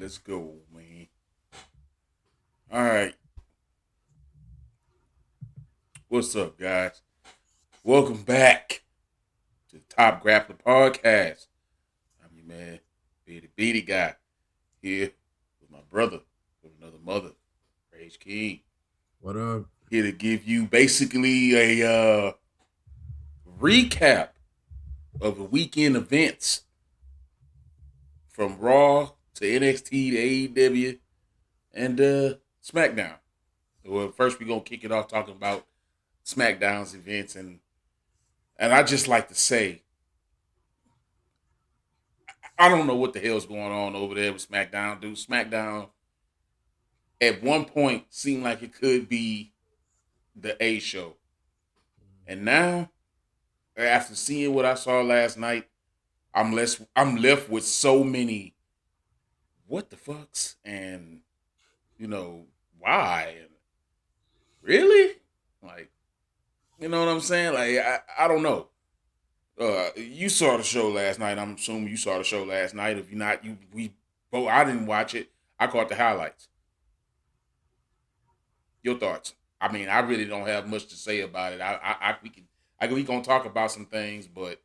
Let's go, man. All right. What's up, guys? Welcome back to the Top Grappler Podcast. I'm your man, Beatty Beatty Guy, here with my brother from another mother, Rage King. What up? Here to give you basically a recap of the weekend events from Raw to NXT to AEW and SmackDown. Well, first we're gonna kick it off talking about SmackDown's events, and I just like to say I don't know what the hell's going on over there with SmackDown, dude. SmackDown at one point seemed like it could be the A show, and now after seeing what I saw last night, I'm left with so many what the fucks and you know why and really like you know what I'm saying? Like I don't know. You saw the show last night. I'm assuming you saw the show last night. If you're not, you we both. I didn't watch it. I caught the highlights. Your thoughts? I mean, I really don't have much to say about it. We gonna talk about some things, but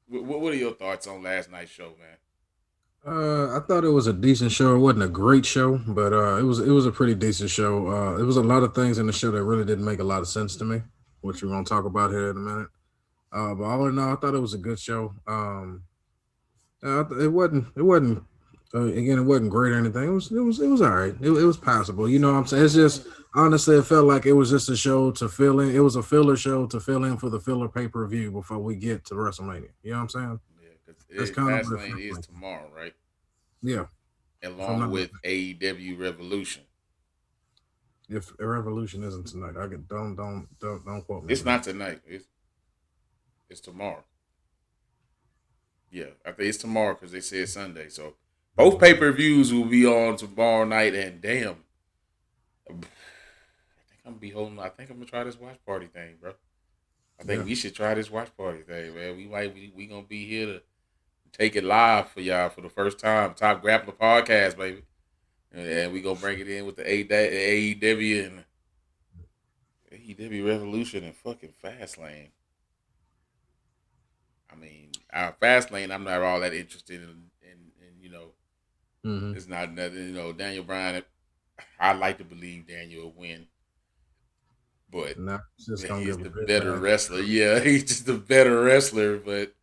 what are your thoughts on last night's show, man? I thought it was a decent show. It wasn't a great show, but it was a pretty decent show. It was a lot of things in the show that really didn't make a lot of sense to me, which we're gonna talk about here in a minute. But all in all, I thought it was a good show. It wasn't again, it wasn't great or anything. It was all right. It was passable. You know what I'm saying? It's just honestly, it felt like it was just a show to fill in. It was a filler show to fill in for the filler pay-per-view before we get to WrestleMania. You know what I'm saying? Yeah, That's because kind of what it Fastlane felt is like. tomorrow, right? Yeah. If I'm Along not with AEW Revolution. if a revolution isn't tonight, I could don't quote me It's on that. not tonight. It's tomorrow. Yeah, I think it's tomorrow because they said Sunday. So both pay per views will be on tomorrow night, and damn, I think I'm gonna be holding. I think I'm gonna try this watch party thing, bro. I think Yeah. we should try this watch party thing, man. We gonna be here to take it live for y'all for the first time. Top Grappler podcast, baby, and we gonna bring it in with the AEW and AEW Revolution and fucking Fastlane. I mean, our Fastlane, I'm not all that interested in Mm-hmm. it's not nothing. Daniel Bryan. I like to believe Daniel will win, but Now it's just gonna he's give a the big better bag. wrestler. Yeah, he's just a better wrestler, but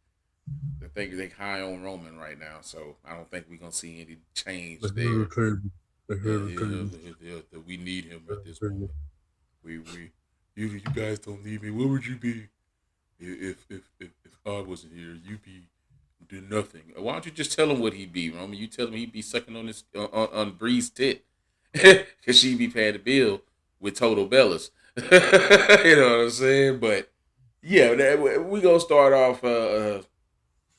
I think they're high on Roman right now, so I don't think we're gonna see any The change head of there. the table. The head Yeah, of the table. we need him The head at of this the table. moment. We you guys don't need me. What would you be if God wasn't here? You'd be do nothing. Why don't you just tell him what he'd be, Roman? You tell him he'd be sucking on this on Bree's tit because she'd be paying the bill with Total Bellas. You know what I'm saying? But yeah, we gonna start off.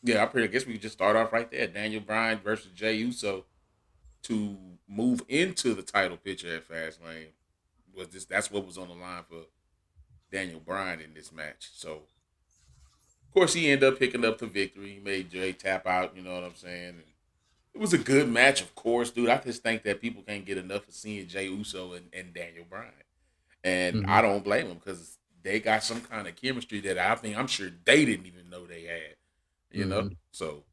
Yeah, I guess we could just start off right there. Daniel Bryan versus Jay Uso to move into the title picture at Fastlane. That's what was on the line for Daniel Bryan in this match. So of course he ended up picking up the victory. He made Jay tap out. You know what I'm saying? And it was a good match, of course, dude. I just think that people can't get enough of seeing Jay Uso and Daniel Bryan, and Mm-hmm. I don't blame them because they got some kind of chemistry that I'm sure they didn't even know they had. You know, Mm-hmm. so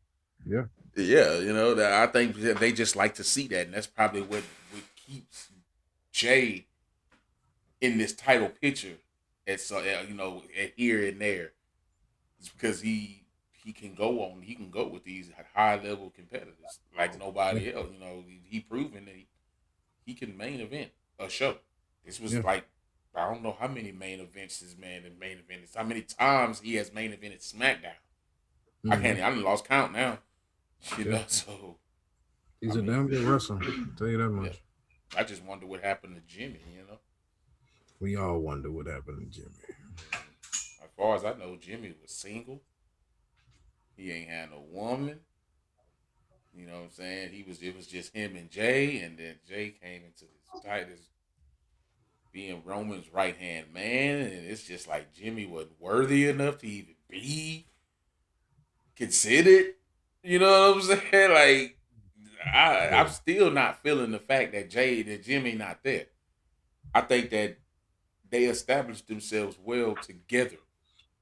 Yeah. yeah, that I think that they just like to see that, and that's probably what keeps Jay in this title picture. It's at here and there. It's because he can go with these high level competitors like Yeah. nobody else. He proven that he can main event a show. This was Yeah. like I don't know how many main events this man in main event is. How many times he has main evented SmackDown? I Mm-hmm. can't. I done lost count now. Yeah. So I He's a mean, damn good wrestler. Tell you that yeah. much. I just wonder what happened to Jimmy. We all wonder what happened to Jimmy. As far as I know, Jimmy was single. He ain't had no woman. You know what I'm saying? It was just him and Jay, and then Jay came into this tight as being Roman's right hand man, and it's just like Jimmy wasn't worthy enough to even be considered. You know what I'm saying? Like, I'm Yeah. still not feeling the fact that Jimmy not there. I think that they established themselves well together,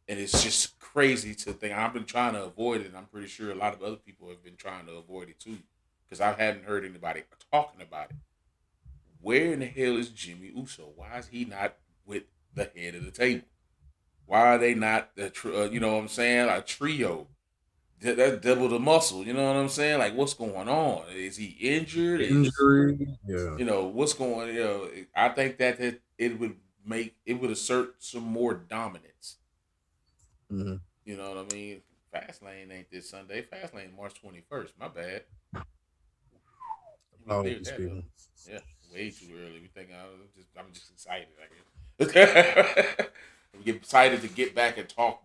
and it's just crazy to think. I've been trying to avoid it, and I'm pretty sure a lot of other people have been trying to avoid it too, because I haven't heard anybody talking about it. Where in the hell is Jimmy Uso? Why is he not with the head of the table? Why are they not you know what I'm saying? A trio. That's double the muscle. You know what I'm saying? Like, what's going on? Is he injured? Is Injury. Yeah. what's going? I think that it would assert some more dominance. Mm-hmm. You know what I mean? Fastlane ain't this Sunday. Fastlane March 21st. My bad. We cleared Apologies, that up. people. Yeah, way too early. We think I'm just excited. I guess. We get excited to get back and talk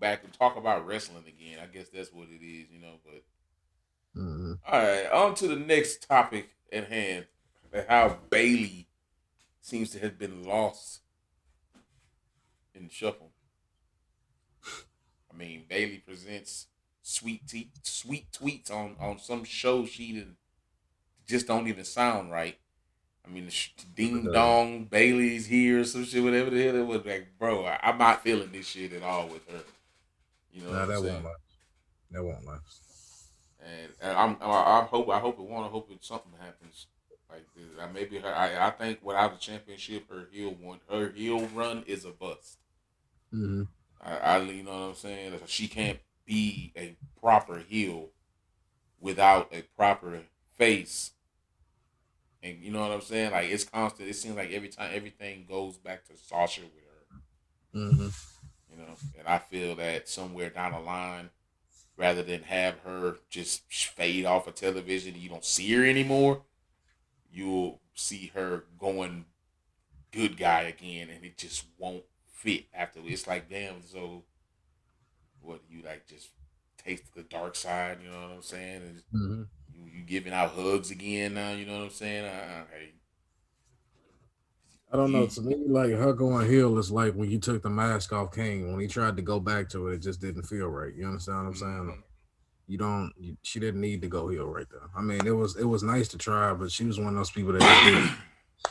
about wrestling again. I guess that's what it is, But Mm-hmm. all right, on to the next topic at hand. How Bailey seems to have been lost in the shuffle. I mean, Bailey presents sweet tweets on some show she didn't just don't even sound right. I mean, the ding dong Bailey's here, some shit, whatever the hell it was. Like, bro, I'm not feeling this shit at all with her. You know what Nah, I'm that saying? won't last. That won't last. And I hope something happens. Like, maybe her. I think without the championship, her heel run is a bust. Mm-hmm. You know what I'm saying? She can't be a proper heel without a proper face. And you know what I'm saying? Like, it's constant. It seems like every time everything goes back to Sasha with her. Mm-hmm. And I feel that somewhere down the line, rather than have her just fade off of television, you don't see her anymore. You'll see her going good guy again, and it just won't fit after. It's like, damn. So what, you like just taste the dark side? You know what I'm saying? And Mm-hmm. you giving out hugs again now? You know what I'm saying? Hey, I don't know. you, To me, like her going heel is like when you took the mask off King. When he tried to go back to it, it just didn't feel right. You understand what I'm saying? mm-hmm. You don't. She didn't need to go heel right there. I mean, it was nice to try, but she was one of those people that just didn't.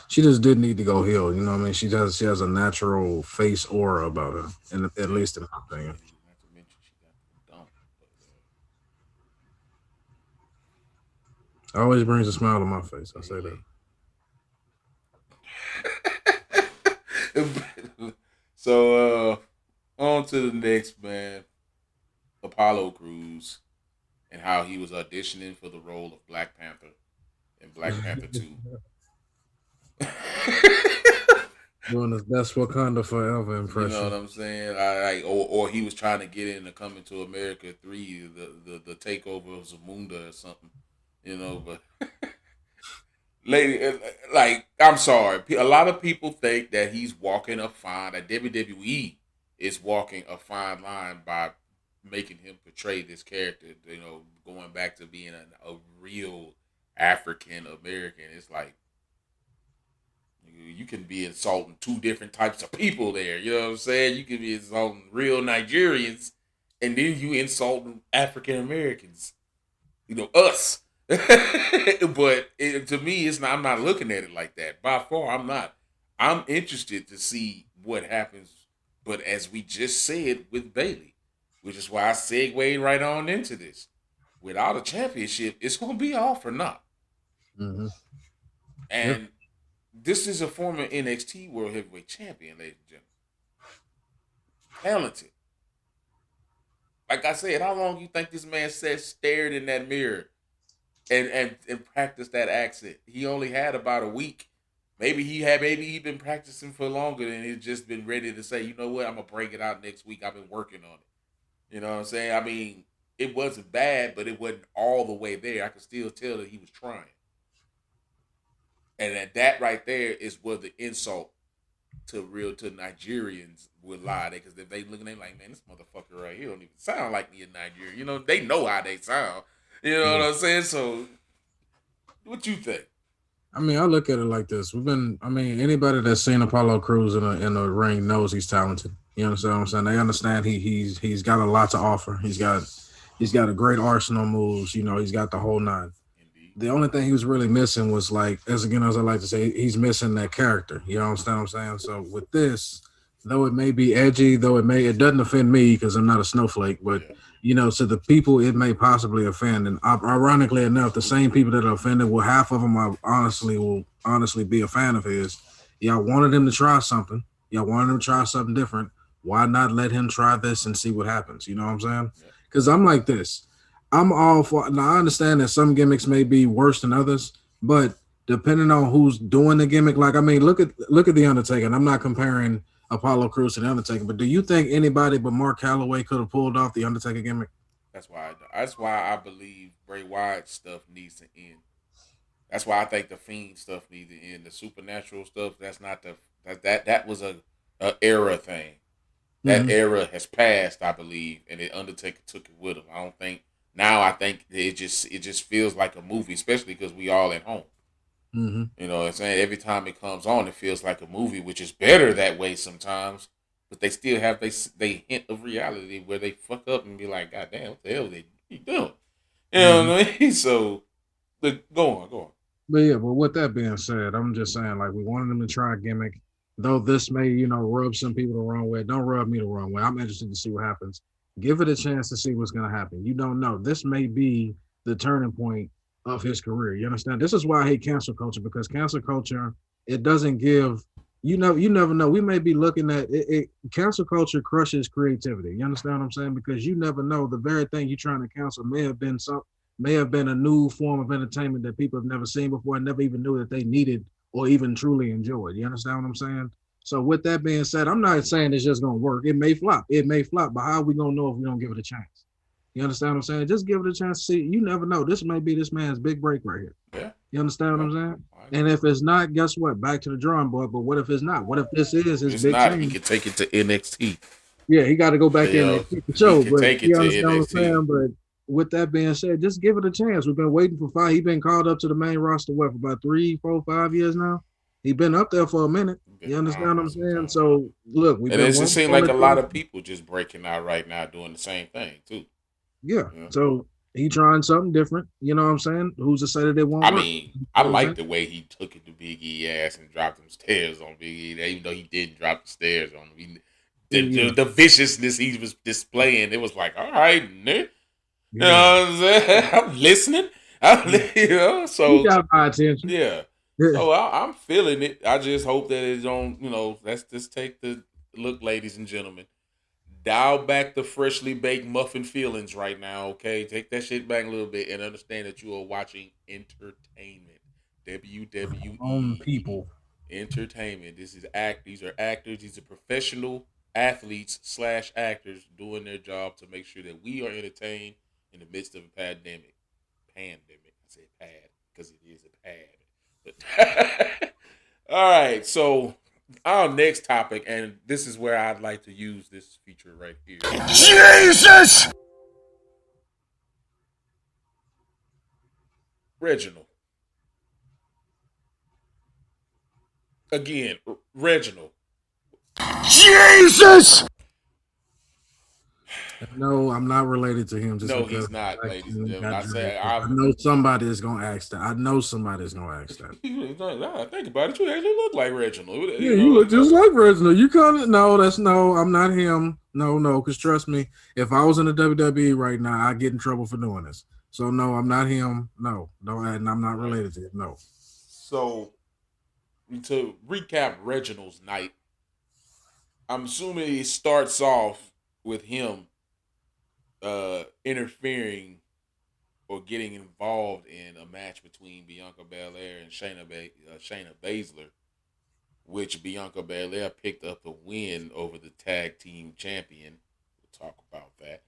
She just didn't need to go heel. You know what I mean? She has a natural face aura about her, and at Yeah. least in my opinion. And not to mention she got the dump. Always brings a smile to my face. I But say that. hey. So on to the next man, Apollo Crews, and how he was auditioning for the role of Black Panther in Black Panther 2. Doing his best Wakanda forever You know what impression. I'm saying? I like, or he was trying to get in to Coming to America 3, the takeover of Zamunda or something. But lady, like, I'm sorry. A lot of people think that he's walking a fine, that WWE is walking a fine line by making him portray this character, going back to being a real African American. It's like, you can be insulting two different types of people there. You know what I'm saying? You can be insulting real Nigerians, and then you insulting African Americans. Us. But to me, it's not. I'm not looking at it like that. By far, I'm not. I'm interested to see what happens. But as we just said with Bailey, which is why I segued right on into this. Without a championship, it's going to be all for naught. Mm-hmm. Yep. And this is a former NXT World Heavyweight Champion, ladies and gentlemen. Talented. Like I said, how long you think this man stared in that mirror and practiced that accent? He only had about a week. Maybe he been practicing for longer and he's just been ready to say, you know what, I'm gonna bring it out next week. I've been working on it. You know what I'm saying? I mean, it wasn't bad, but it wasn't all the way there. I could still tell that he was trying. And that right there is where the insult to Nigerians would lie there, because if they look at them like, man, this motherfucker right here don't even sound like me in Nigeria. They know how they sound. You know what Yeah. I'm saying? So, what you think? I mean, I look at it like this. I mean, anybody that's seen Apollo Crews in a ring knows he's talented. You understand what I'm saying? They understand he's got a lot to offer. He's got a great arsenal of moves. He's got the whole nine. Indeed. The only thing he was really missing was like, as I like to say, he's missing that character. You understand what I'm saying? So with this, though it may be edgy, it doesn't offend me because I'm not a snowflake, but Yeah. to the people it may possibly offend. And ironically enough, the same people that are offended, well, half of them will honestly be a fan of his. Y'all wanted him to try something. Y'all wanted him to try something different. Why not let him try this and see what happens? You know what I'm saying? Yeah. Because I'm like this. I'm all for. Now I understand that some gimmicks may be worse than others, but depending on who's doing the gimmick, like I mean, look at the Undertaker. And I'm not comparing Apollo Crews to the Undertaker, but do you think anybody but Mark Calloway could have pulled off the Undertaker gimmick? That's why I believe Bray Wyatt stuff needs to end. That's why I think the Fiend stuff needs to end. The supernatural stuff. That's not the that was a era thing. That Mm-hmm. era has passed, I believe, and the Undertaker took it with him. I don't think now. I think it just feels like a movie, especially because we all at home. Mm-hmm. You know what I'm saying? Every time it comes on, it feels like a movie, which is better that way sometimes. But they still have they hint of reality where they fuck up and be like, God damn, what the hell they you doing? You know Mm-hmm. what I mean? So go on. But yeah, but with that being said, I'm just saying, like, we wanted them to try a gimmick, though this may, rub some people the wrong way. Don't rub me the wrong way. I'm interested to see what happens. Give it a chance to see what's going to happen. You don't know. This may be the turning point of his career. You understand? This is why I hate cancel culture because cancel culture it doesn't give. You never know. We may be looking at cancel culture crushes creativity. You understand what I'm saying? Because you never know. The very thing you're trying to cancel may have been a new form of entertainment that people have never seen before and never even knew that they needed or even truly enjoyed. You understand what I'm saying? So with that being said, I'm not saying it's just gonna work. It may flop. It may flop, but how are we gonna know if we don't give it a chance? You understand what I'm saying? Just give it a chance to see. You never know. This may be this man's big break right here. Yeah, You understand what yeah, I'm saying? I And agree. if it's not, guess what? Back to the drawing board. But what if it's not? What if this is If his it's big not, he change? can take it to NXT. Yeah, he got to go back You in and know, keep the he show. can But take it you to understand what I'm NXT. saying? But with that being said, just give it a chance. We've been waiting for five. He's been called up to the main roster what for about 3, 4, 5 years now. He's been up there for a minute. Been You around understand what for I'm some saying? time. So look, we've And been it wanting seems on like a the lot of people just breaking out right now doing the same thing too. yeah. You know? So he trying something different. You know what I'm saying? Who's to say that it won't I work? mean, You I know what I'm like saying? the way he took it to Big E ass and dropped them stairs on Big E, even though he didn't drop the stairs on him. Yeah, The viciousness he was displaying, it was like, all right, Nick. You yeah, know what I'm saying? I'm listening. yeah. He So got my attention. yeah. Yeah. So I'm feeling it. I just hope that it don't, let's just take the look, ladies and gentlemen. Dial back the freshly baked muffin feelings right now, okay? Take that shit back a little bit and understand that you are watching entertainment. Own WWE people. entertainment. These are actors, these are professional athletes slash actors doing their job to make sure that we are entertained in the midst of a pandemic. Pandemic. I said pad because it is a pad. But all right, so our next topic, and this is where I'd like to use this feature right here. Jesus! Reginald. Again, Reginald. Jesus! No, I'm not related to him just No, because he's not, I ladies and gentlemen. got I say drafted. I I'm. know somebody is gonna ask that. I know somebody's gonna ask that. I think about it. You actually look like Reginald. Yeah, You you know. look just like Reginald. You kind no, that's no. I'm not him. No, no. Because trust me, if I was in the WWE right now, I'd get in trouble for doing this. So no, I'm not him. No, no, and I'm not Right. related to him. No. So to recap Reginald's night, I'm assuming it starts off with him interfering or getting involved in a match between Bianca Belair and Shayna Baszler, which Bianca Belair picked up the win over the tag team champion. We'll talk about that.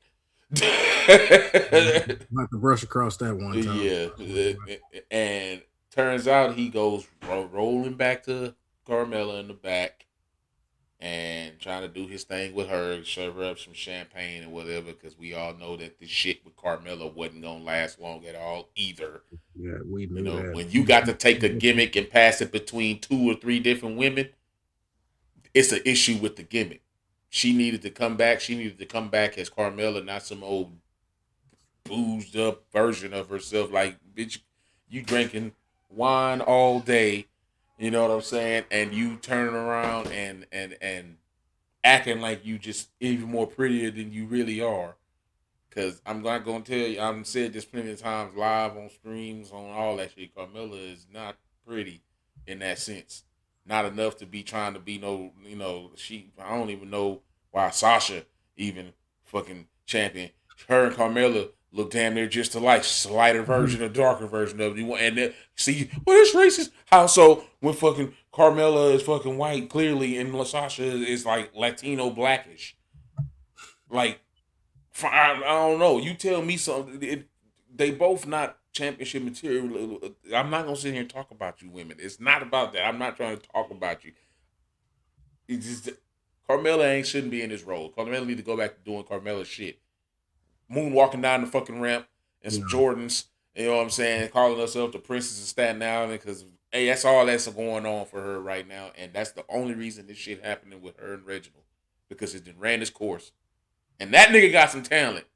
Not to brush across that one time. Yeah, and turns out he goes rolling back to Carmella in the back and trying to do his thing with her, serve her up some champagne and whatever, because we all know that this shit with Carmella wasn't gonna last long at all either. Yeah, we You knew know, that. when you got to take a gimmick and pass it between two or three different women, it's an issue with the gimmick. She needed to come back. She needed to come back as Carmella, not some old boozed up version of herself. Like, bitch, you drinking wine all day, you know what I'm saying? And you turning around and acting like you just even more prettier than you really are. Cause I'm not gonna tell you, I've said this plenty of times live on streams, on all that shit. Carmella is not pretty in that sense. Not enough to be trying to be no, she. I don't even know why Sasha even fucking champion. Her and Carmella look damn near just alike, slighter version, a darker version of it. And then, see, well, it's racist. How so? When fucking Carmella is fucking white, clearly, and Sasha is like Latino blackish, like I don't know. You tell me something. They both not championship material. I'm not gonna sit here and talk about you women. It's not about that. I'm not trying to talk about you. It's just Carmella ain't shouldn't be in this role. Carmella need to go back to doing Carmella shit. Moonwalking down the fucking ramp and some Yeah. Jordans. You know what I'm saying? Calling herself the princess of Staten Island because hey, that's all that's going on for her right now, and that's the only reason this shit happening with her and Reginald because it done ran its course. And that nigga got some talent.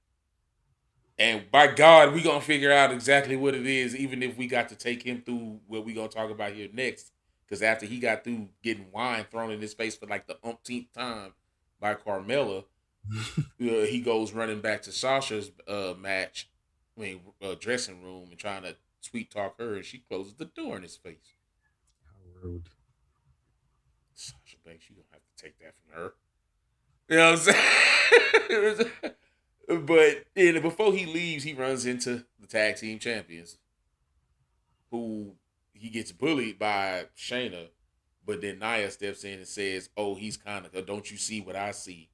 And by God, we gonna figure out exactly what it is, even if we got to take him through what we gonna talk about here next. Because after he got through getting wine thrown in his face for like the umpteenth time by Carmella, he goes running back to Sasha's match, dressing room, and trying to sweet talk her, and she closes the door in his face. How rude. Sasha Banks, you don't have to take that from her. You know what I'm saying? But before he leaves, he runs into the tag team champions, who he gets bullied by Shayna. But then Nia steps in and says, "Oh, he's kind of. Don't you see what I see?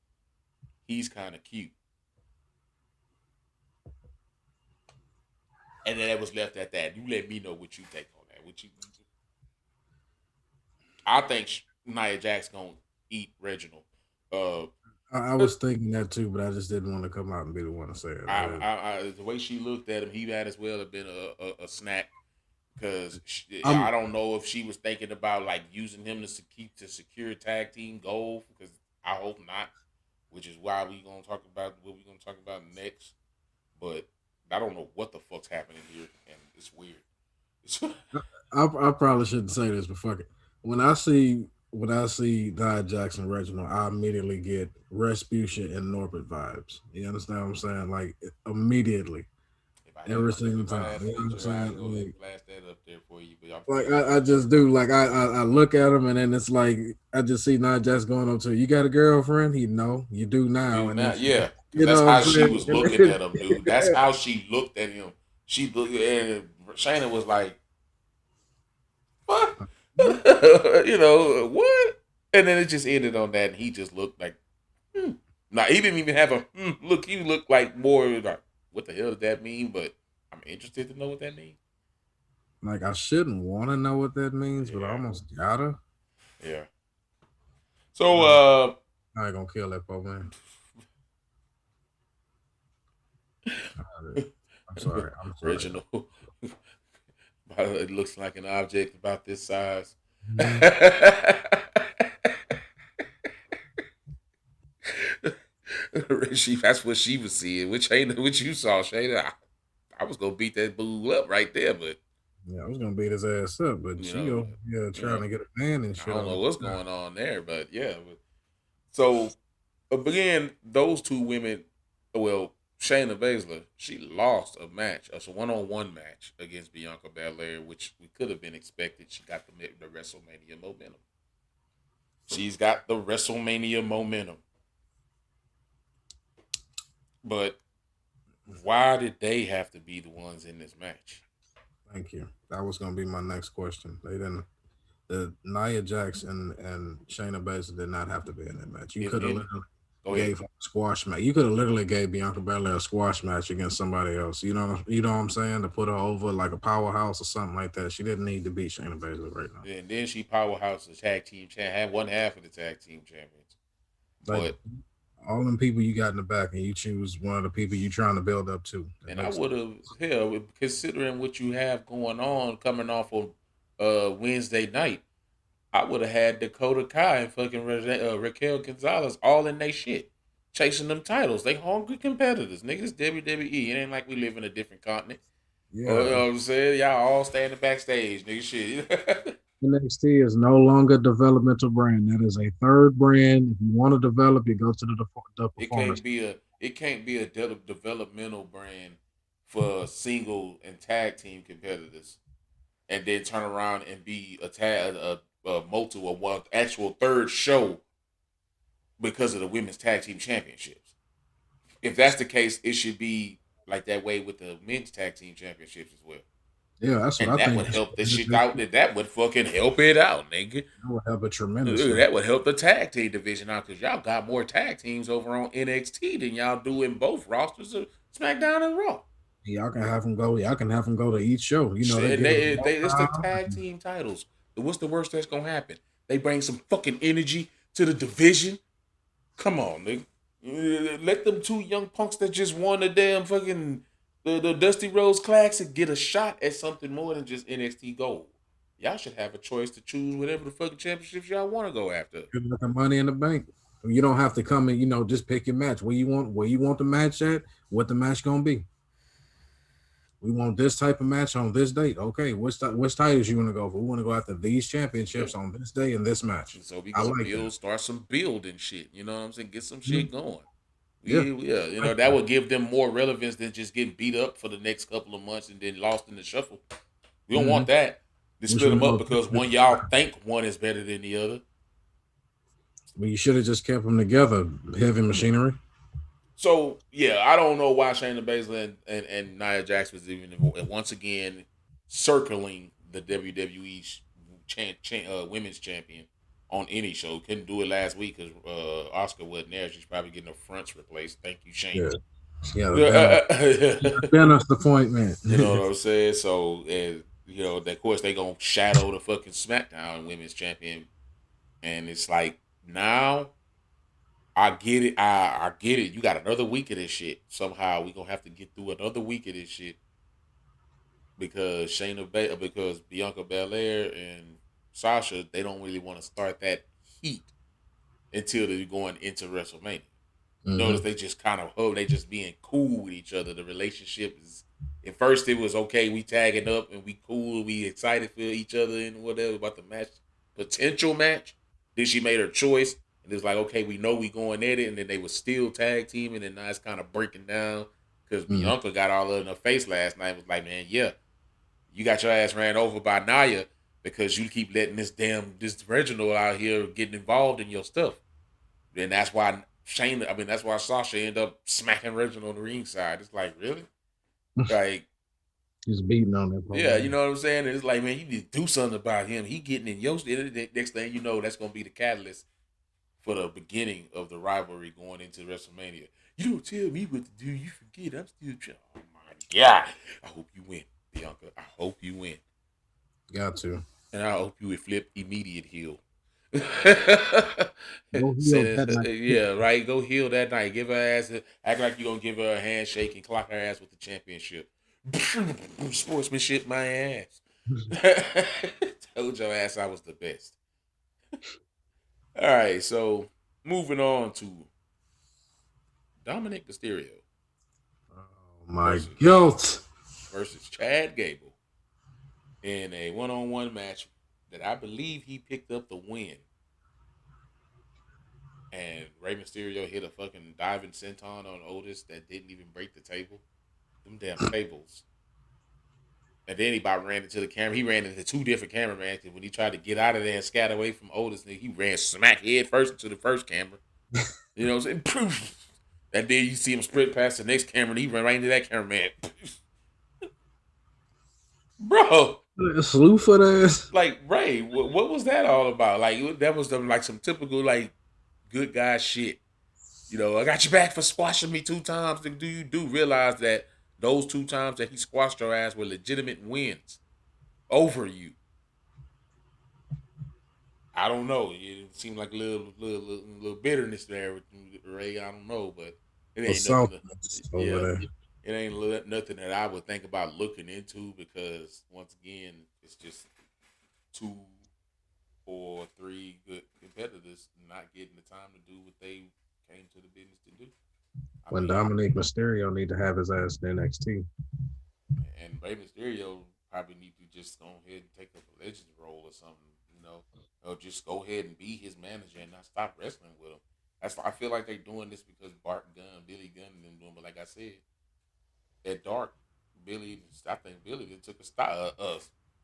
He's kind of cute." And then that was left at that. You let me know what you think on that. What you? I think Nia Jax gonna eat Reginald. Uh, I was thinking that too, but I just didn't want to come out and be the one to say it. the way she looked at him, he might as well have been a snack. Because I I'm don't know if she was thinking about like using him to secure tag team gold. Because I hope not, which is why we gonna talk about what we gonna talk about next. But I don't know what the fuck's happening here, and it's weird. I probably shouldn't say this, but fuck it. When I see Nia Jackson Reginald, I immediately get Respucia and Norbert vibes. You understand what I'm saying? Like immediately, every single If I time. had a You know what I'm picture, I'd saying? go ahead and flash that up there for you. But I'm Like telling you, I just do. Like I look at him and then it's like I just see Nia Jax going up to, you got a girlfriend? He no, you do now. dude, And then now, she, yeah, because you that's know what I'm how she saying? was looking at him, dude. That's how she looked at him. She looked, and Shayna was like, "What?" What? And then it just ended on that, and he just looked like, hmm. Now he didn't even have a look. He looked like more like, what the hell does that mean? But I'm interested to know what that means. Like I shouldn't want to know what that means, but I Yeah, almost gotta. yeah. So, I, I ain't gonna kill that poor man. I'm sorry. I'm sorry. Reginald, it looks like an object about this size. Mhm. That's what she was seeing. Which ain't what you saw, Shayna. I was gonna beat that bull up right there, but Yeah, I was gonna beat his ass up, but you she know, go, yeah, you trying know, to get a man and I shit don't on know the what's corner. going on there, but yeah. So again, those two women, well, Shayna Baszler, she lost a match, a one-on-one match against Bianca Belair, which we could have been expected. She got the WrestleMania momentum. She's got the WrestleMania momentum. But why did they have to be the ones in this match? Thank you. That was gonna be my next question. They didn't. The Nia Jax and Shayna Baszler did not have to be in that match. You If could have in literally Go ahead. gave her a squash match. You could have literally gave Bianca Belair a squash match against somebody else. You know what I'm saying? To put her over like a powerhouse or something like that. She didn't need to beat Shayna Baszler right now. And then she powerhouse the tag team champ, had one half of the tag team champions. Like But all them people you got in the back, and you choose one of the people you trying to build up to. That and I makes would have hell considering what you have going on coming off of Wednesday night, I would have had Dakota Kai and fucking Raquel Gonzalez all in their shit. chasing them titles. They hungry competitors. Niggas WWE. It ain't like we live in a different continent. Or, you Yeah, know what I'm saying? Y'all all standing backstage, nigga. Shit. NXT is no longer a developmental brand. That is a third brand. If you want to develop, you go to the it performance. can't be a developmental brand for single and tag team competitors, and then turn around and be a multi or one actual third show because of the women's tag team championships. If that's the case, it should be like that way with the men's tag team championships as well. Yeah, that's what And I that think. would help this shit out. That would fucking help it out, nigga. That would help it tremendously. That would help the tag team division out because y'all got more tag teams over on NXT than y'all do in both rosters of SmackDown and Raw. Y'all can have them go. Y'all can have them go to each show. You know, they And give them it's the more tag time. team titles. What's the worst that's gonna happen? They bring some fucking energy to the division. Come on, nigga. Let them two young punks that just won the damn fucking the Dusty Rhodes Classic get a shot at something more than just NXT Gold. Y'all should have a choice to choose whatever the fucking championships y'all want to go after. Good luck and money in the bank. You don't have to come and just pick your match where you want the match at, what the match gonna be. We want this type of match on this date. Okay, which titles you want to go for? We want to go after these Yeah. championships on this day and this match. And so we I gonna like that. start some building shit. You know what I'm saying? Get some shit Mhm. going. Yeah, Yeah, I like that that. would give them more relevance than just getting beat up for the next couple of months and then lost in the shuffle. We don't Mm-hmm. want that. To Which split one them up go? because one y'all think one is better than the other. Well, you should have just kept them together. Heavy machinery. So yeah, I don't know why Shayna Baszler and Nia Jax was even once again circling the WWE women's champion on any show. Couldn't do it last week because Oscar wasn't there. She's probably getting her fronts replaced. Thank you, Yeah, Shayna. yeah. you Thanos appointment. know what I'm saying? So, of course, they gonna shadow the fucking SmackDown Women's Champion, and it's like now I get it. I get it. You got another week of this shit. Somehow we gonna have to get through another week of this shit because Bianca Belair and Sasha they don't really want to start that heat until they're going into WrestleMania. You notice Mm-hmm. they just kind of they just being cool with each other. The relationship is at first it was okay, we tagging up and we cool, we excited for each other and whatever about the match, potential match. Then she made her choice and it was like, okay, we know we going at it, and then they were still tag teaming, and now it's kind of breaking down because Mm-hmm. Bianca got all in her face last night. Was like, man, yeah, you got your ass ran over by Naya because you keep letting this Reginald out here getting involved in your stuff. Then that's why that's why Sasha ended up smacking Reginald on the ringside. It's like, really? Like, He's beating on that yeah, program. you know what I'm saying? And it's like, man, you need to do something about him. He getting in your next thing you know, that's gonna be the catalyst for the beginning of the rivalry going into WrestleMania. You don't tell me what to do, you forget. I'm still trying. Oh my god. I hope you win, Bianca. I hope you win. Got to And I hope you would flip immediate heel. go Say heal that that, night. yeah, right. Go heal that night. Give her ass, act like you gonna give her a handshake and clock her ass with the championship. Sportsmanship, my ass. Told your ass I was the best. All right, so moving on to Dominic Mysterio Oh my versus guilt. Chad Gable in a one-on-one match that I believe he picked up the win. And Rey Mysterio hit a fucking diving senton on Otis that didn't even break the table. Them damn tables. And then he about ran into the camera. He ran into two different cameramen because when he tried to get out of there and scatter away from Otis, he ran smack head first into the first camera. You know what I'm saying? And then you see him sprint past the next camera and he ran right into that cameraman. Bro, Slew for ass. like Ray, what was that all about? Like that was like some typical like good guy shit. You know, I got your back for squashing me 2 times. Do you do realize that those 2 times that he squashed your ass were legitimate wins over you? I don't know. It seemed like a little bitterness there with Ray. I don't know, but it The ain't nothing. softness over Yeah, there. it ain't nothing that I would think about looking into because once again, it's just 2 or 3 good competitors not getting the time to do what they came to the business to do. I When mean, Dominic Mysterio need to have his ass in NXT. and Rey Mysterio probably need to just go ahead and take up a legends role or something, or just go ahead and be his manager and not stop wrestling with him. I feel like they're doing this because Bart Gunn, Billy Gunn, and them doing. But like I said, at Dark, I think Billy took a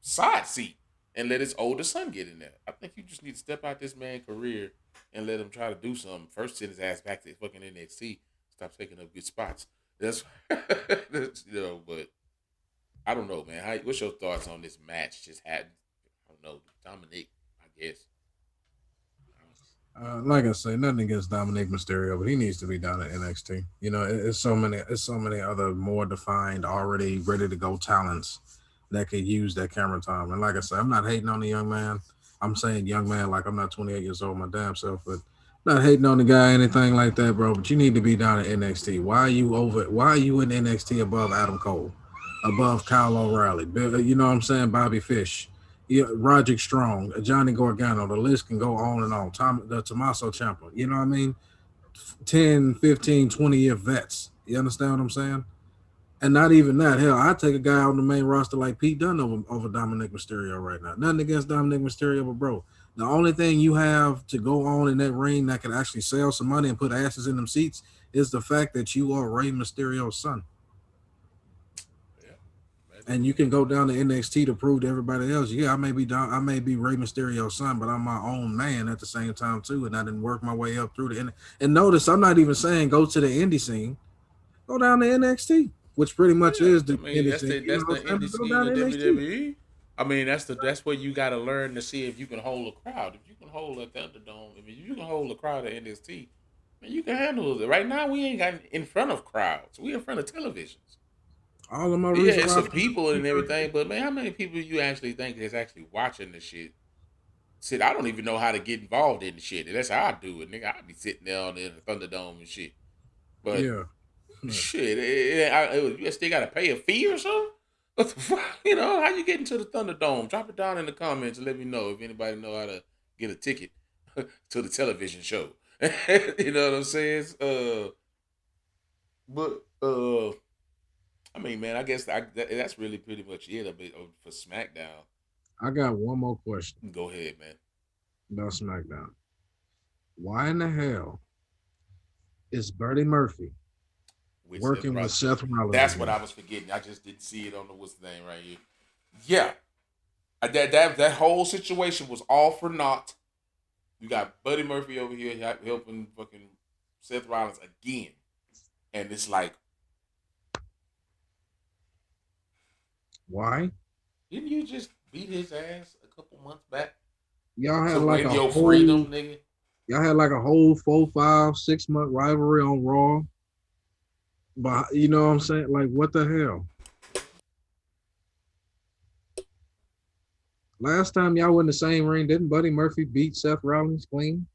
side seat and let his older son get in there. I think you just need to step out this man's career and let him try to do something. First, send his ass back to fucking NXT. Stop taking up good spots. But I don't know, man. What's your thoughts on this match? Just had, I don't know, Dominic, I guess. Like I say, nothing against Dominic Mysterio, but he needs to be down at NXT. You know, it's so many other more defined, already ready to go talents that could use that camera time. And like I said, I'm not hating on the young man. I'm saying young man like I'm not 28 years old my damn self, but not hating on the guy, anything like that, bro. But you need to be down at NXT. Why are you over? Why are you in NXT above Adam Cole, above Kyle O'Reilly? You know what I'm saying? Bobby Fish, yeah, Roderick Strong, Johnny Gargano. The list can go on and on. Tommaso Ciampa. You know what I mean? 10, 15, 20-year vets. You understand what I'm saying? And not even that. Hell, I take a guy on the main roster like Pete Dunne over Dominic Mysterio right now. Nothing against Dominic Mysterio, but bro, the only thing you have to go on in that ring that can actually sell some money and put asses in them seats is the fact that you are Rey Mysterio's son. Yeah, And you can go down to NXT to prove to everybody else, yeah, I may be Rey Mysterio's son, but I'm my own man at the same time too. And I didn't work my way up through the end. And notice, I'm not even saying go to the indie scene. Go down to NXT, which pretty much yeah. is I the mean, indie that's scene. the You know that's the what I'm indie saying? Go scene down of to NXT. WWE. I mean, that's where you got to learn to see if you can hold a crowd. If you can hold a Thunderdome, if you can hold a crowd at NXT, man, you can handle it. Right now, we ain't got in front of crowds. We in front of televisions. All of my Yeah, reason it's why I some feel people and everything, but man, how many people you actually think is actually watching the shit? Shit, I don't even know how to get involved in the shit. That's how I do it, nigga. I be sitting down in the Thunderdome and shit. But yeah. shit, you still got to pay a fee or something. What the fuck? How you get into the Thunderdome? Drop it down in the comments and let me know if anybody know how to get a ticket to the television show. You know what I'm saying? But I mean, man, I guess that's really pretty much it a bit for SmackDown. I got one more question Go ahead, man. about SmackDown. Why in the hell is Buddy Murphy With Seth working with Rollins. Seth Rollins That's what again? I was forgetting. I just didn't see it on the what's the name right here. Yeah, that whole situation was all for naught. You got Buddy Murphy over here helping fucking Seth Rollins again, and it's like, Why? didn't you just beat his ass a couple months back Y'all had to like win a your whole freedom, nigga? y'all had like a whole 4, 5, 6 month rivalry on Raw. But you know what I'm saying? Like, what the hell? Last time y'all were in the same ring, didn't Buddy Murphy beat Seth Rollins clean?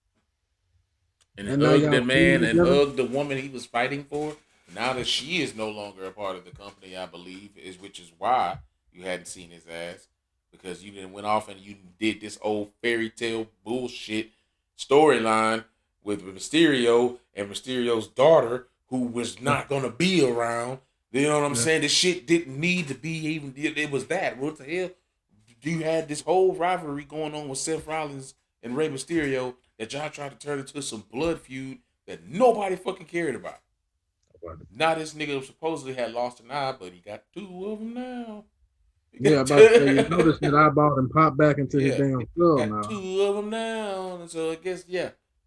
And And now hugged the y'all feuding man and together? hugged the woman he was fighting for. Now that she is no longer a part of the company, I believe, which is why you hadn't seen his ass, because you didn't went off and you did this old fairy tale bullshit storyline with Mysterio and Mysterio's daughter, who was Yeah. not gonna be around. You know what I'm Yeah. saying? This shit didn't need to be even. It was that. What the hell? You had this whole rivalry going on with Seth Rollins and Rey Mysterio that y'all tried to turn into some blood feud that nobody fucking cared about. Now this nigga supposedly had lost an eye, but he got two of them now. He Yeah, got about to say you two. notice that eyeball and pop back into his Yeah, damn skull got now. two of them now. And so I guess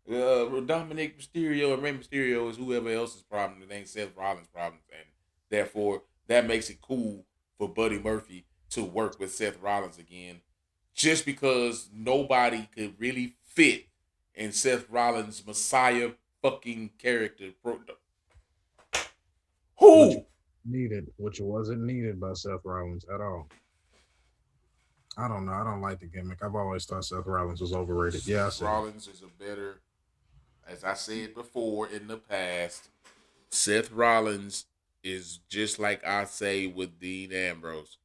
Dominic Mysterio and Rey Mysterio is whoever else's problem. It ain't Seth Rollins' problem, and therefore that makes it cool for Buddy Murphy to work with Seth Rollins again, just because nobody could really fit in Seth Rollins' Messiah fucking character. Which Who? needed, which wasn't needed by Seth Rollins at all. I don't know. I don't like the gimmick. I've always thought Seth Rollins was overrated. Yeah, I Seth said it. Rollins is a better, as I said before in the past, Seth Rollins is just like I say with Dean Ambrose.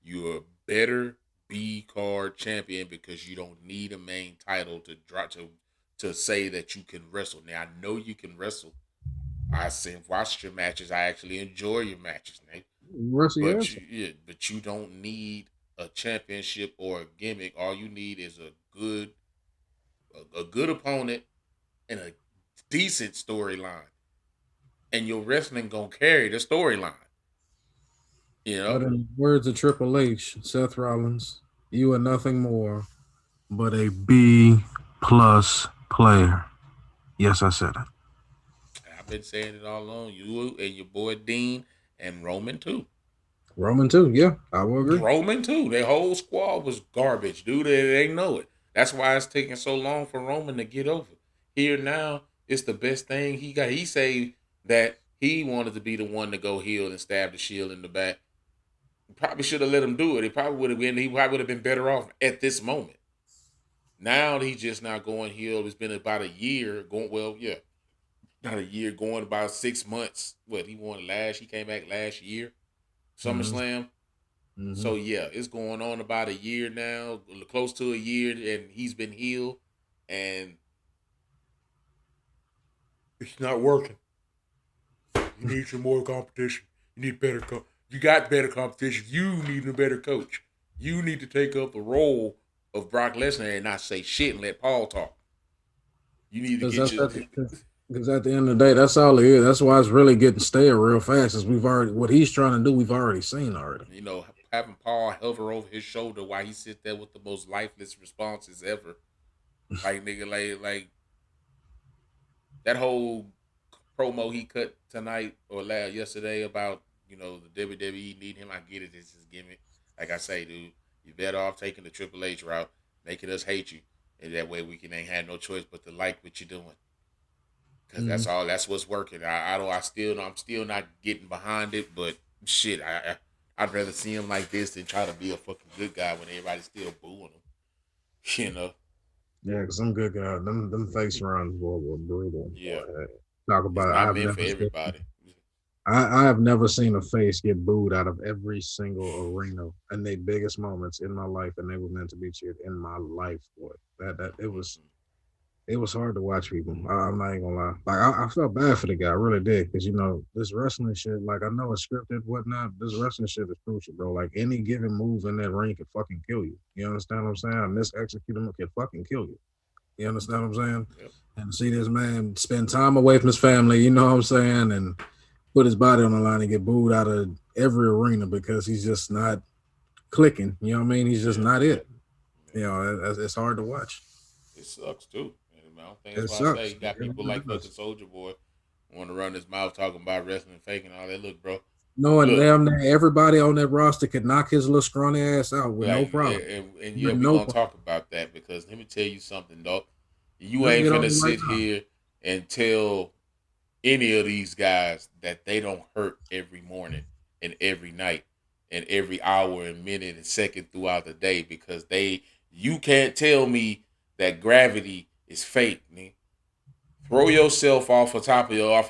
You're a better B card champion because you don't need a main title to say that you can wrestle. Now I know you can wrestle. I watched your matches. I actually enjoy your matches, Nate. Rusty But answer. you don't need a championship or a gimmick. All you need is a good opponent and a decent storyline, and your wrestling gonna carry the storyline. You But know, in the words of Triple H, Seth Rollins, you are nothing more but a B plus player. Yes, I said it. I've been saying it all along. You and your boy Dean and Roman too. Roman too. Yeah, I will agree. Roman too. Their whole squad was garbage, dude. They know it. That's why it's taking so long for Roman to get over. Here now, it's the best thing he got. He said that he wanted to be the one to go heel and stab the Shield in the back. Probably should have let him do it. He probably would have been. He probably would have been better off at this moment. Now he's just not going heel. It's been about a year going. Well, yeah, about a year going about 6 months. What he won last? He came back last year, Mm-hmm. SummerSlam. Mm-hmm. So yeah, it's going on about a year now, close to a year, and he's been healed, and it's not working. You need some more competition. You need better. You got better competition. You need a better coach. You need to take up the role of Brock Lesnar and not say shit and let Paul talk. You need to Because get that's your. because at the end of the day, that's all it is. That's why it's really getting stale real fast. Is we've already what he's trying to do, we've already seen already. You know, having Paul hover over his shoulder while he sit there with the most lifeless responses ever. Like nigga, like that whole promo he cut tonight or yesterday about the WWE need him. I get it. It's his gimmick. Like I say, dude, you better off taking the Triple H route, making us hate you, and that way we can ain't had no choice but to like what you're doing. Cause Mm-hmm. that's all. That's what's working. I don't. I'm still not getting behind it. But shit, I'd rather see him like this than try to be a fucking good guy when everybody's still booing him. You know. Yeah, because some good guys, them face runs were brutal. Yeah. Boy. Talk It's about it. not meant for everybody. I have never seen a face get booed out of every single arena and the biggest moments in my life, and they were meant to be cheered in my life. Boy, that Mm-hmm. it was hard to watch people. I'm not even gonna lie. Like I felt bad for the guy, I really did, because this wrestling shit. Like I know it's scripted, whatnot. This wrestling shit is crucial, bro. Like any given move in that ring can fucking kill you. You understand what I'm saying? And this executing can fucking kill you. You understand what I'm saying? Yep. And to see this man spend time away from his family, you know what I'm saying, and put his body on the line and get booed out of every arena because he's just not clicking. You know what I mean? He's just Yeah. not it. Yeah. It's hard to watch. It sucks too. And I don't think It that's why I say sucks. you It got people really like fucking does. Soldier Boy want to run his mouth talking about wrestling fake and all that. Look, bro. Knowing Look, damn near everybody on that roster could knock his little scrawny ass out with no like, problem. and yeah, With we no gonna problem. talk about that because let me tell you something, dog. You Let's ain't get on finna it right sit now. here and tell any of these guys that they don't hurt every morning and every night and every hour and minute and second throughout the day because you can't tell me that gravity is fake, man. Throw yourself off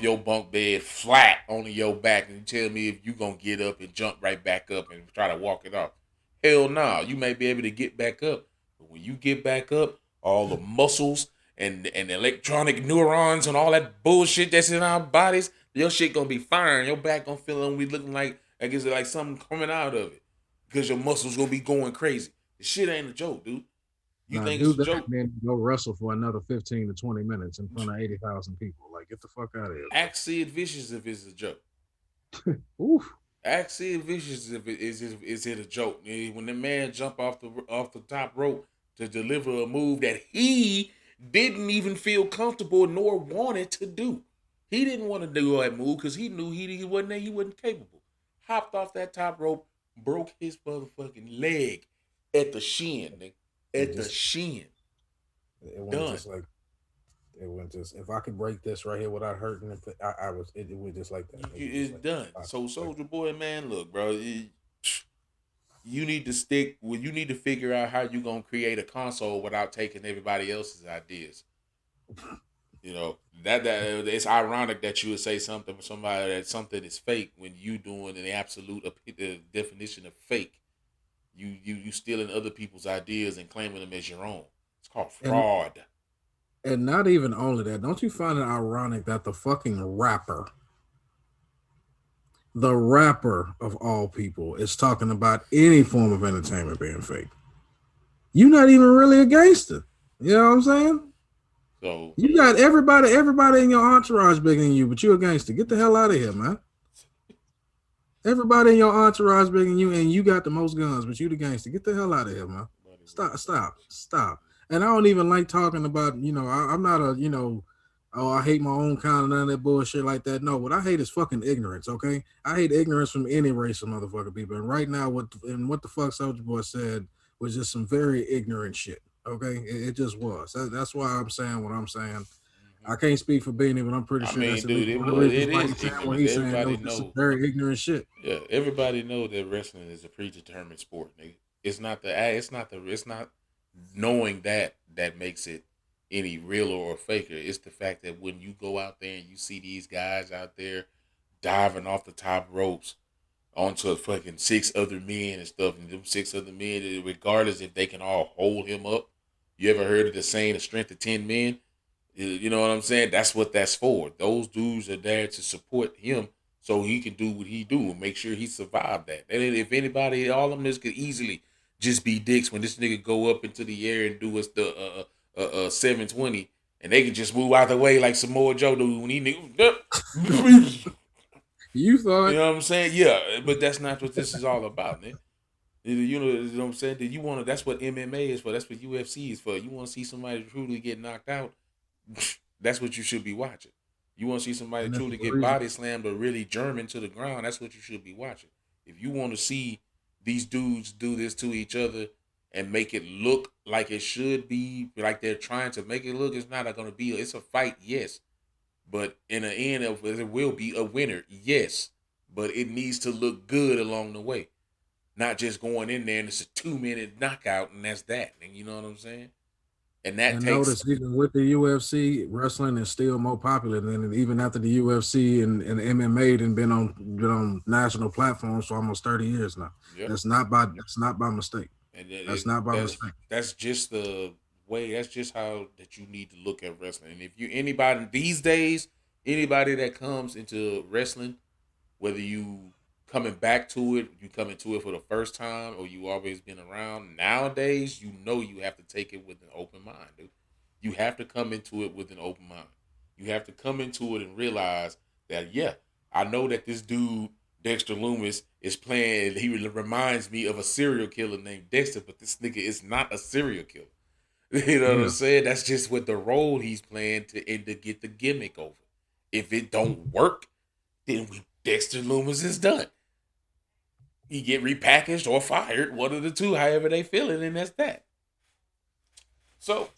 your bunk bed flat on your back and tell me if you gonna get up and jump right back up and try to walk it off. Hell no, you may be able to get back up, but when you get back up, all the muscles and electronic neurons and all that bullshit that's in our bodies, your shit gonna be firing. Your back gonna feel and we looking like I guess like something coming out of it because your muscles gonna be going crazy. The shit ain't a joke, dude. You Now think it's do a that joke? and then go wrestle for another 15 to 20 minutes in front of 80,000 people. Like get the fuck out of here, Ask Sid Vicious if it's a joke. bro. Oof. Ask Sid Vicious if is it a joke? When the man jump off the top rope to deliver a move that he didn't even feel comfortable nor wanted to do. He didn't want to do that move because he knew he wasn't there, he wasn't capable. Hopped off that top rope, broke his motherfucking leg at the shin, nigga. It At the just shin. it went Done. just like it went just if I could break this right here without hurting it, it was just like that. It was just It's like done. So Soldier Boy, man, look, bro. You need to stick with you need to figure out how you're gonna create a console without taking everybody else's ideas. You know, that it's ironic that you would say something for somebody that something is fake when you doing an absolute definition of fake. You stealing other people's ideas and claiming them as your own. It's called and fraud. And not even only that, don't you find it ironic that the rapper of all people, is talking about any form of entertainment being fake? You're not even really a gangster. You know what I'm saying? So You got everybody in your entourage bigger than you, but you're a gangster. Get the hell out of here, man. Everybody in your entourage bigger than you, and you got the most guns, but you the gangster. Get the hell out of here, man. nobody worried Stop, about stop, that shit. stop. And I don't even like talking about, I'm not a, oh, I hate my own kind of none of that bullshit like that. No, what I hate is fucking ignorance, okay? I hate ignorance from any race of motherfucking people. And right now, what the fuck Soldier Boy said was just some very ignorant shit, okay? It just was. That's why I'm saying what I'm saying. Hmm. I can't speak for Beanie, but I'm pretty I sure mean, that's at dude, least it one of the was. reasons It why is he's saying what ignorance. he's saying. That Everybody was just some know. very ignorant shit. Yeah, everybody know that wrestling is a predetermined sport, nigga. It's not knowing that makes it any realer or faker. It's the fact that when you go out there and you see these guys out there diving off the top ropes onto fucking six other men and stuff, and them six other men, regardless if they can all hold him up. You ever heard of the saying, "The strength of 10 men"? You know what I'm saying? That's what that's for. Those dudes are there to support him so he can do what he do and make sure he survived that. And if anybody, all of them, this could easily just be dicks when this nigga go up into the air and do us the 720, and they can just move out the way like Samoa Joe do when he You you thought, know what I'm saying? Yeah, but that's not what this is all about, man. You know what I'm saying? That you want to. That's what MMA is for. That's what UFC is for. You want to see somebody truly get knocked out. That's what you should be watching. You want to see somebody and that's the truly get reason. body slammed or really German to the ground. That's what you should be watching. If you want to see these dudes do this to each other and make it look like it should be, like they're trying to make it look, it's not going to be. It's a fight, yes, but in the end, there will be a winner, yes, but it needs to look good along the way, not just going in there and it's a 2 minute knockout and that's that. And you know what I'm saying? And that And takes. notice, even with the UFC, wrestling is still more popular than it, even after the UFC and MMA and been on national platforms for almost 30 years now. Yep. That's not by mistake. And That's not by mistake. that's just the way. That's just how that you need to look at wrestling. And if you anybody these days, anybody that comes into wrestling, whether you coming back to it, you coming to it for the first time, or you always been around. Nowadays, you know you have to take it with an open mind, dude. You have to come into it with an open mind. You have to come into it and realize that, yeah, I know that this dude Dexter Loomis is playing. He reminds me of a serial killer named Dexter, but this nigga is not a serial killer. You know what I'm Yeah. saying? That's just what the role he's playing to get the gimmick over. If it don't work, then Dexter Loomis is done. He get repackaged or fired, one of the two, however they feel it, and that's that. So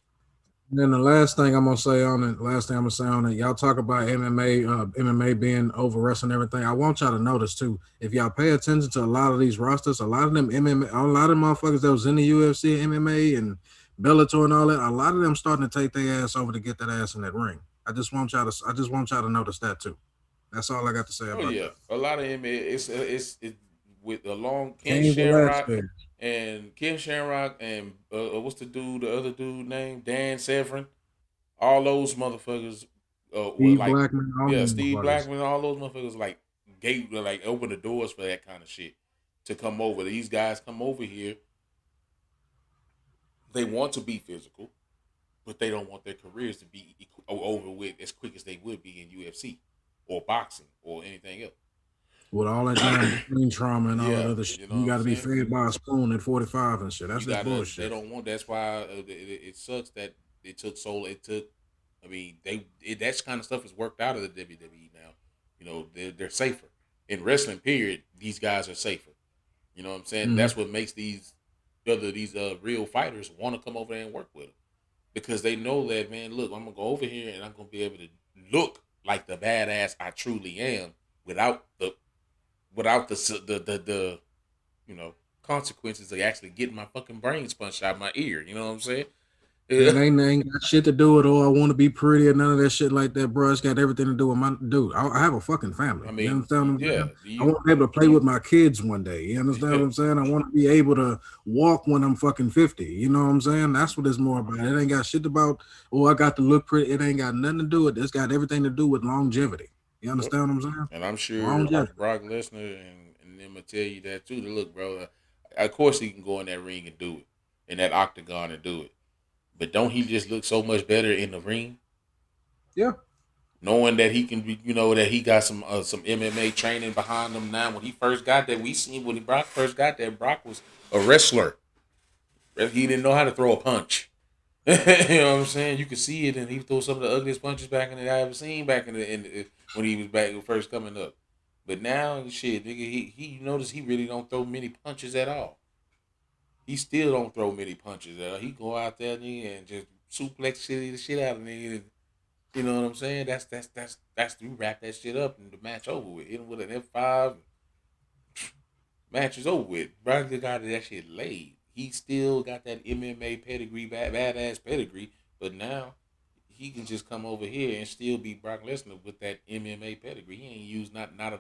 And then the last thing I'm gonna say on it, y'all talk about MMA being over wrestling and everything. I want y'all to notice too, if y'all pay attention to a lot of these rosters, a lot of them MMA, a lot of them motherfuckers that was in the UFC, MMA, and Bellator and all that, a lot of them starting to take their ass over to get that ass in that ring. I just want y'all to notice that too. That's all I got to say oh about yeah, that. a lot of him it's with along Ken Cain Shamrock Velasquez, and what's the other dude named Dan Severn. All those motherfuckers were Steve like, Blackman, all yeah, them Steve motherfuckers. Blackman, all those motherfuckers like open the doors for that kind of shit to come over. These guys come over here. They want to be physical, but they don't want their careers to be over with as quick as they would be in UFC or boxing or anything With all that else. damn brain trauma and all that Yeah, other shit. you know what You I'm got to be saying. fed by a spoon at 45 and shit. That's You just gotta. They bullshit. don't want. That's why it sucks that it took so. It took. I mean, that kind of stuff is worked out of the WWE now. You know, they're safer in wrestling. Period. These guys are safer. You know what I'm saying? Hmm. That's what makes these real fighters want to come over there and work with them because they know that, man. Look, I'm gonna go over here and I'm gonna be able to look like the badass I truly am without the you know consequences of actually getting my fucking brains punched out my ear. You know what I'm saying? Yeah, they ain't got shit to do with, oh, I want to be pretty or none of that shit like that, bro. It's got everything to do with my dude. I have a fucking family. I You mean, understand what I'm yeah, saying? I want to be able to play with my kids one day. You understand what I'm saying? I want to be able to walk when I'm fucking 50. You know what I'm saying? That's what it's more about. It ain't got shit about, oh, I got to look pretty. It ain't got nothing to do with it. It's got everything to do with longevity. You yep. understand what I'm saying? And I'm sure Longevity. Brock Lesnar and them will tell you that too. To look, bro, of course he can go in that ring and do it, in that octagon and do it. But don't he just look so much better in the ring? Yeah. Knowing that he can be, that he got some MMA training behind him now. When he first got that, we seen when Brock first got that, Brock was a wrestler. He didn't know how to throw a punch. You know what I'm saying? You could see it, and he threw some of the ugliest punches back in the I ever seen back when he was back first coming up. But now, shit, nigga, he you notice he really don't throw many punches at all. He still don't throw many punches at all. He go out there, nigga, and just suplex the shit out of nigga. You know what I'm saying? That's you wrap that shit up and the match over with. Hit him with an F5, match is over with. Brock got that shit laid. He still got that MMA pedigree, badass pedigree, but now he can just come over here and still beat Brock Lesnar with that MMA pedigree. He ain't used not a.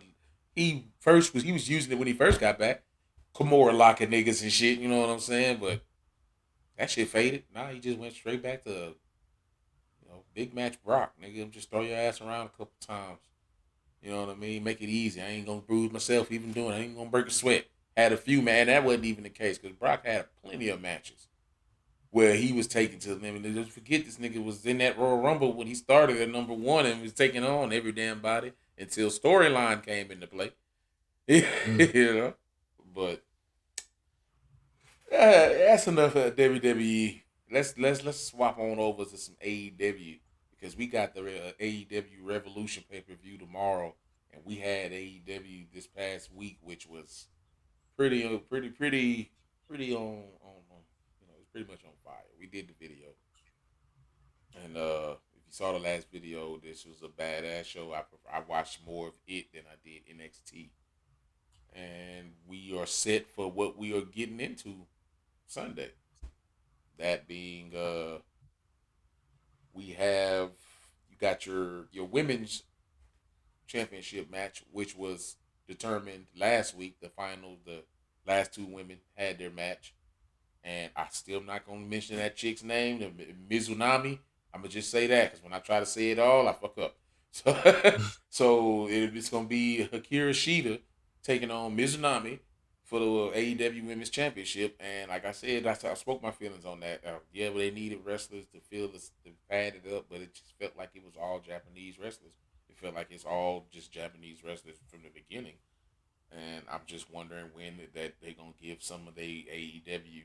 He was using it when he first got back, Kimura locking niggas and shit. You know what I'm saying? But that shit faded. Now he just went straight back to big match Brock. Nigga, just throw your ass around a couple times. You know what I mean? Make it easy. I ain't gonna bruise myself even doing it. I ain't gonna break a sweat. Had a few, man. That wasn't even the case because Brock had plenty of matches where he was taken to them. And just forget this nigga was in that Royal Rumble when he started at number one and was taking on every damn body until storyline came into play. you Mm. know? But that's enough of WWE. Let's swap on over to some AEW because we got the AEW Revolution pay per view tomorrow, and we had AEW this past week, which was pretty on it's pretty much on fire. We did the video, and if you saw the last video, this was a badass show. I watched more of it than I did NXT, and we are set for what we are getting into Sunday. That being, we have you got your women's championship match, which was determined last week. The last two women had their match, and I still not gonna mention that chick's name, the Mizunami. I'm gonna just say that because when I try to say it all, I fuck up. So, it's gonna be Akira Shida taking on Mizunami for the AEW Women's Championship. And like I said, I spoke my feelings on that. Yeah, well, they needed wrestlers to fill this to pad it up, but it just felt like it was all Japanese wrestlers. It felt like it's all just Japanese wrestlers from the beginning. And I'm just wondering when that they gonna give some of the AEW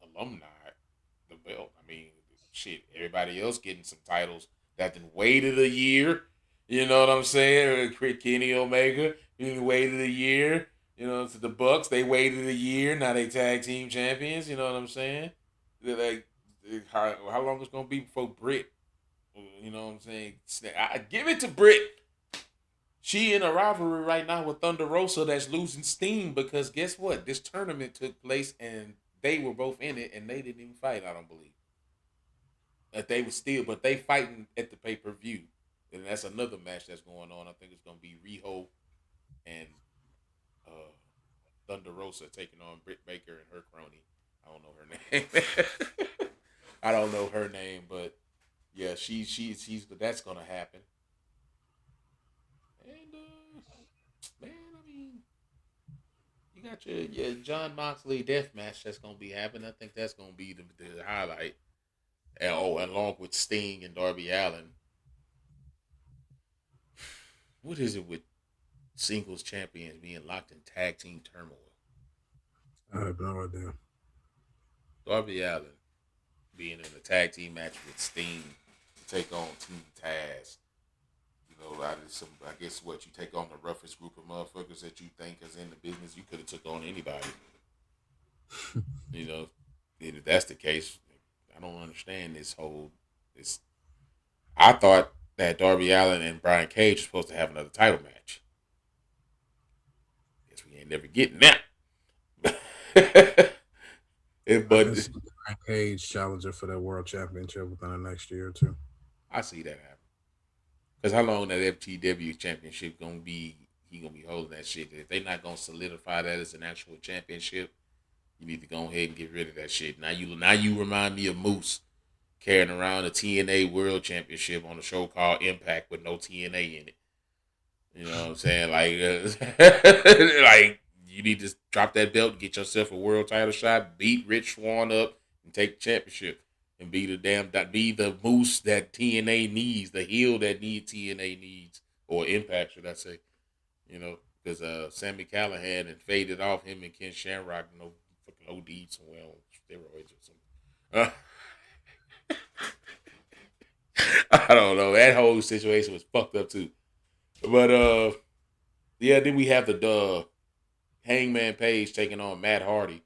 alumni the belt. I mean, shit, everybody else getting some titles that then waited a year. You know what I'm saying? Kenny Omega, he waited a year. To the Bucks, they waited a year. Now they tag team champions. You know what I'm saying? They're like, how long it's gonna be before Britt? You know what I'm saying? I give it to Britt. She in a rivalry right now with Thunder Rosa that's losing steam because guess what? This tournament took place and they were both in it and they didn't even fight. I don't believe that they were still, but they fighting at the pay per view, and that's another match that's going on. I think it's gonna be Riho and uh, Thunder Rosa taking on Britt Baker and her crony. I don't know her name. I don't know her name, but yeah, she's that's gonna happen. And man, I mean, you got your John Moxley death match that's gonna be happening. I think that's gonna be the highlight. And along with Sting and Darby Allen. What is it with singles champions being locked in tag team turmoil? I have no idea. Darby Allen being in a tag team match with Sting to take on Team Taz. I guess what you take on the roughest group of motherfuckers that you think is in the business. You could have took on anybody. You know, and if that's the case, I don't understand this. I thought that Darby Allen and Brian Cage were supposed to have another title match. Guess we ain't never getting that. I can But see Frank Cage challenger for that world championship within the next year or two. I see that happen. Because how long that FTW championship gonna be? He gonna be holding that shit. If they not gonna solidify that as an actual championship, you need to go ahead and get rid of that shit. Now you remind me of Moose carrying around a TNA World Championship on a show called Impact with no TNA in it. You know what I'm saying? Like you need to drop that belt, get yourself a world title shot, beat Rich Swann up, and take the championship, and be the Moose that TNA needs, the heel that TNA needs, or Impact, should I say? You know, because Sammy Callahan and faded off him and Ken Shamrock, fucking OD somewhere on steroids or something. I don't know. That whole situation was fucked up too. But yeah, then we have the Hangman Page taking on Matt Hardy,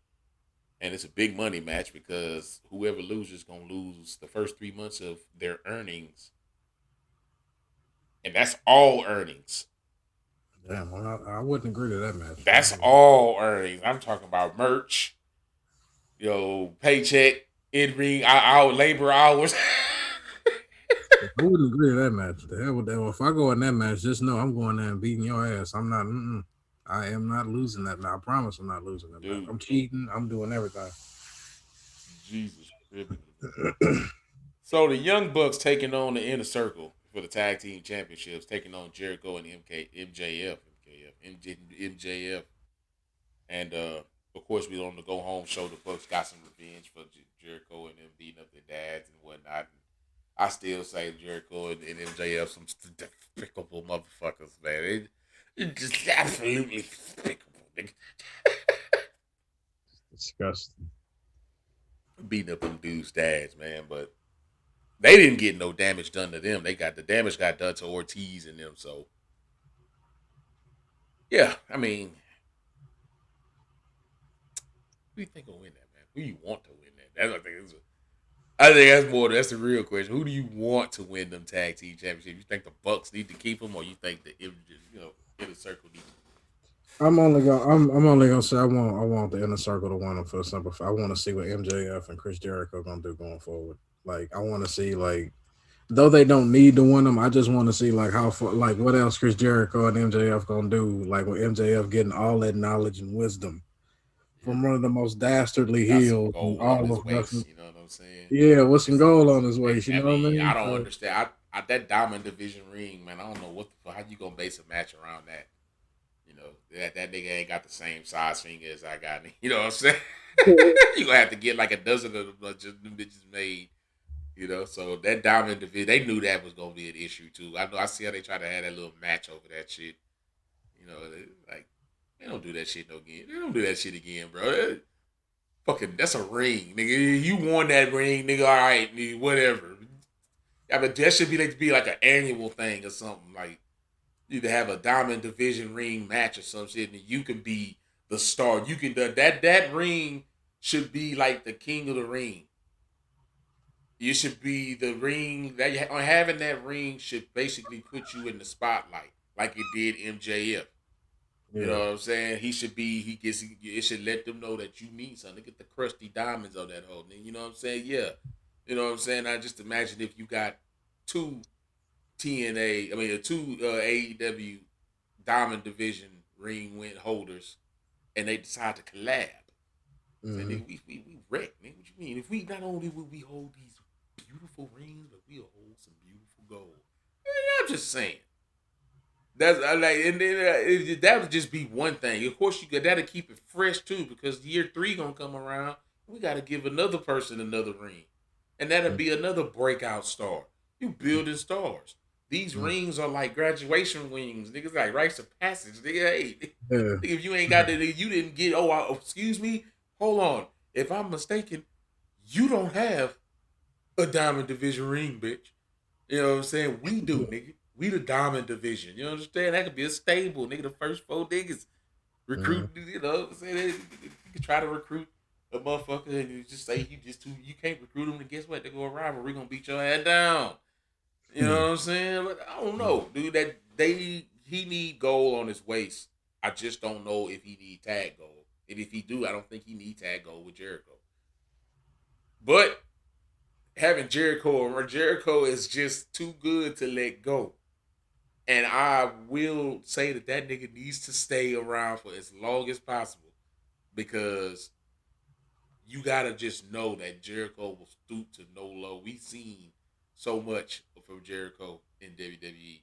and it's a big money match because whoever loses gonna lose the first 3 months of their earnings, and that's all earnings. Damn, well, I wouldn't agree to that match. That's all earnings. I'm talking about merch, paycheck, in ring, our labor hours. I wouldn't agree to that match. The hell with that. Well, if I go in that match, just know I'm going there and beating your ass. I'm not. I am not losing that match. I promise I'm not losing that match. Dude, I'm cheating. I'm doing everything. Jesus. So the Young Bucks taking on the Inner Circle for the tag team championships, taking on Jericho and MJF, and of course we on the go home show. The Bucks got some revenge for Jericho and them beating up their dads and whatnot. And I still say Jericho and MJF some despicable motherfuckers, man. It's just absolutely despicable. Disgusting. Beating up them dudes' dads, man, but they didn't get no damage done to them. The damage got done to Ortiz and them. So, yeah, I mean, who do you think will win that, man? Who do you want to win that? I think that's more. That's the real question. Who do you want to win them tag team championships? You think the Bucks need to keep them, or you think the Inner Circle need? I'm only gonna say I want the Inner Circle to win them for the simple fact. I want to see what MJF and Chris Jericho gonna do going forward. Like I want to see though they don't need to win them, I just want to see how far, what else Chris Jericho and MJF gonna do. Like with MJF getting all that knowledge and wisdom from one of the most dastardly Got some heels in gold on all his of waist. wrestling. You know what I'm saying? Yeah, with some gold on his waist. You I know what I mean, I mean? don't So, understand. That Diamond Division ring, man. I don't know how you gonna base a match around that. That nigga ain't got the same size finger as I got. You know what I'm saying? You gonna have to get like a dozen of them just them bitches made. So that Diamond Division, they knew that was gonna be an issue too. I know. I see how they try to have that little match over that shit. They don't do that shit no again. They don't do that shit again, bro. Fucking, that's a ring, nigga. You won that ring, nigga. All right, nigga, whatever. I mean, that should be like an annual thing or something. Like you to have a Diamond Division ring match or some shit, and you can be the star. You can that ring should be like the king of the ring. You should be the ring that having that ring should basically put you in the spotlight, like it did MJF. You yeah. know what I'm saying? He should be. It should let them know that you mean something. Get the crusty diamonds on that whole thing. You know what I'm saying? Yeah. You know what I'm saying? I just imagine if you got two two AEW Diamond Division ring win holders, and they decide to collab. Say, nigga, we wreck, nigga. What you mean? If we not only will we hold these beautiful rings, but we'll hold some beautiful gold. I'm just saying. That's and then that would just be one thing. Of course, that'll keep it fresh too, because year 3 gonna come around. We got to give another person another ring, and that'll be another breakout star. You building stars. These rings are like graduation rings, niggas, like rites of passage. Nigga, hey, Yeah. if you ain't got that, you didn't get. Oh, excuse me. Hold on. If I'm mistaken, you don't have a Diamond Division ring, bitch. You know what I'm saying? We do, nigga. We the Diamond Division. You understand? That could be a stable, nigga. The first 4 niggas recruit. You know what I'm saying? You can try to recruit a motherfucker, and you just say you can't recruit them. And guess what? They go a rival. We're gonna beat your ass down. You know what I'm saying? But I don't know, dude. He need gold on his waist. I just don't know if he need tag gold. And if he do, I don't think he need tag gold with Jericho. But having Jericho is just too good to let go. And I will say that nigga needs to stay around for as long as possible because you gotta just know that Jericho will stoop to no low. We've seen so much from Jericho in WWE.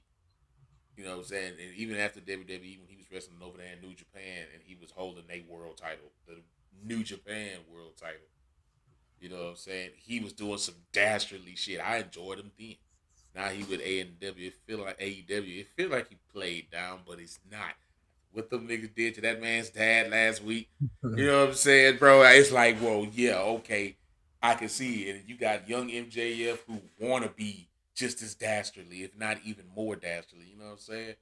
You know what I'm saying? And even after WWE, when he was wrestling over there in New Japan and he was holding a world title, the New Japan world title. You know what I'm saying? He was doing some dastardly shit. I enjoyed him then. Now he with A&W. It feel like AEW. It feel like he played down, but it's not. What them niggas did to that man's dad last week. You know what I'm saying, bro? It's like, whoa, yeah, okay. I can see it. And you got young MJF who wanna be just as dastardly, if not even more dastardly. You know what I'm saying?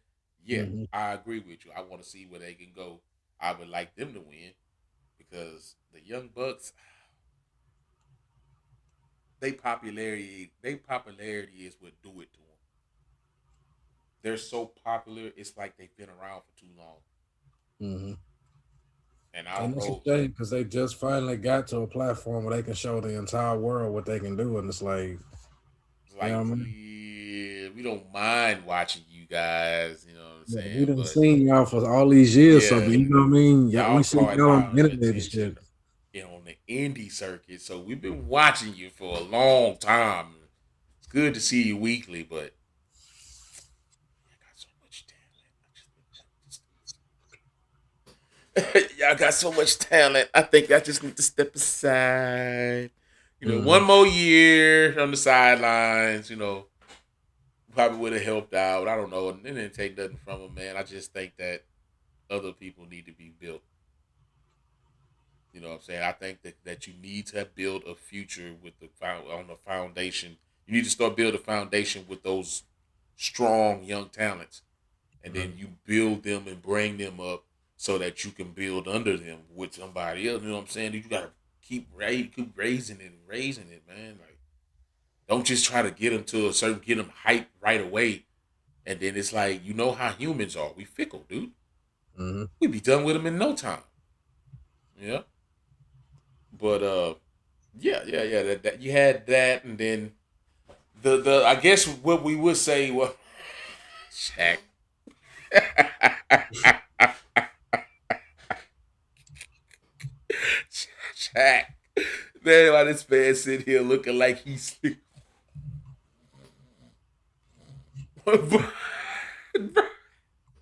Yeah, Mhm. I agree with you. I want to see where they can go. I would like them to win because the Young Bucks, they popularity is what do it to them. They're so popular, it's like they've been around for too long. Mhm. And I And don't it's a know, shame because they just finally got to a platform where they can show the entire world what they can do, and it's like, it's you know like what I mean? yeah, we don't mind watching you guys. You know what I'm Yeah, we saying? done But seen y'all for all these years, so yeah, you know what I mean? Yeah, we y'all see caught y'all on our the internet and shit. attention on the indie circuit, so we've been watching you for a long time. It's good to see you weekly, but I got so much talent. Y'all got so much talent. I think I just need to step aside. You know, Hmm. one more year on the sidelines. You know, probably would have helped out. I don't know. It didn't take nothing from him, man. I just think that other people need to be built. You know what I'm saying? I think that you need to build a future with on the foundation. You need to start building a foundation with those strong young talents, and then you build them and bring them up so that you can build under them with somebody else. You know what I'm saying? You gotta keep raising it and raising it, man. Like don't just try to get them hype right away, and then it's like you know how humans are. We fickle, dude. Hmm. We be done with them in no time. Yeah, but yeah. That you had that, and then the I guess what we would say, well, Shaq. Shaq. Man, why this man sitting here looking like he's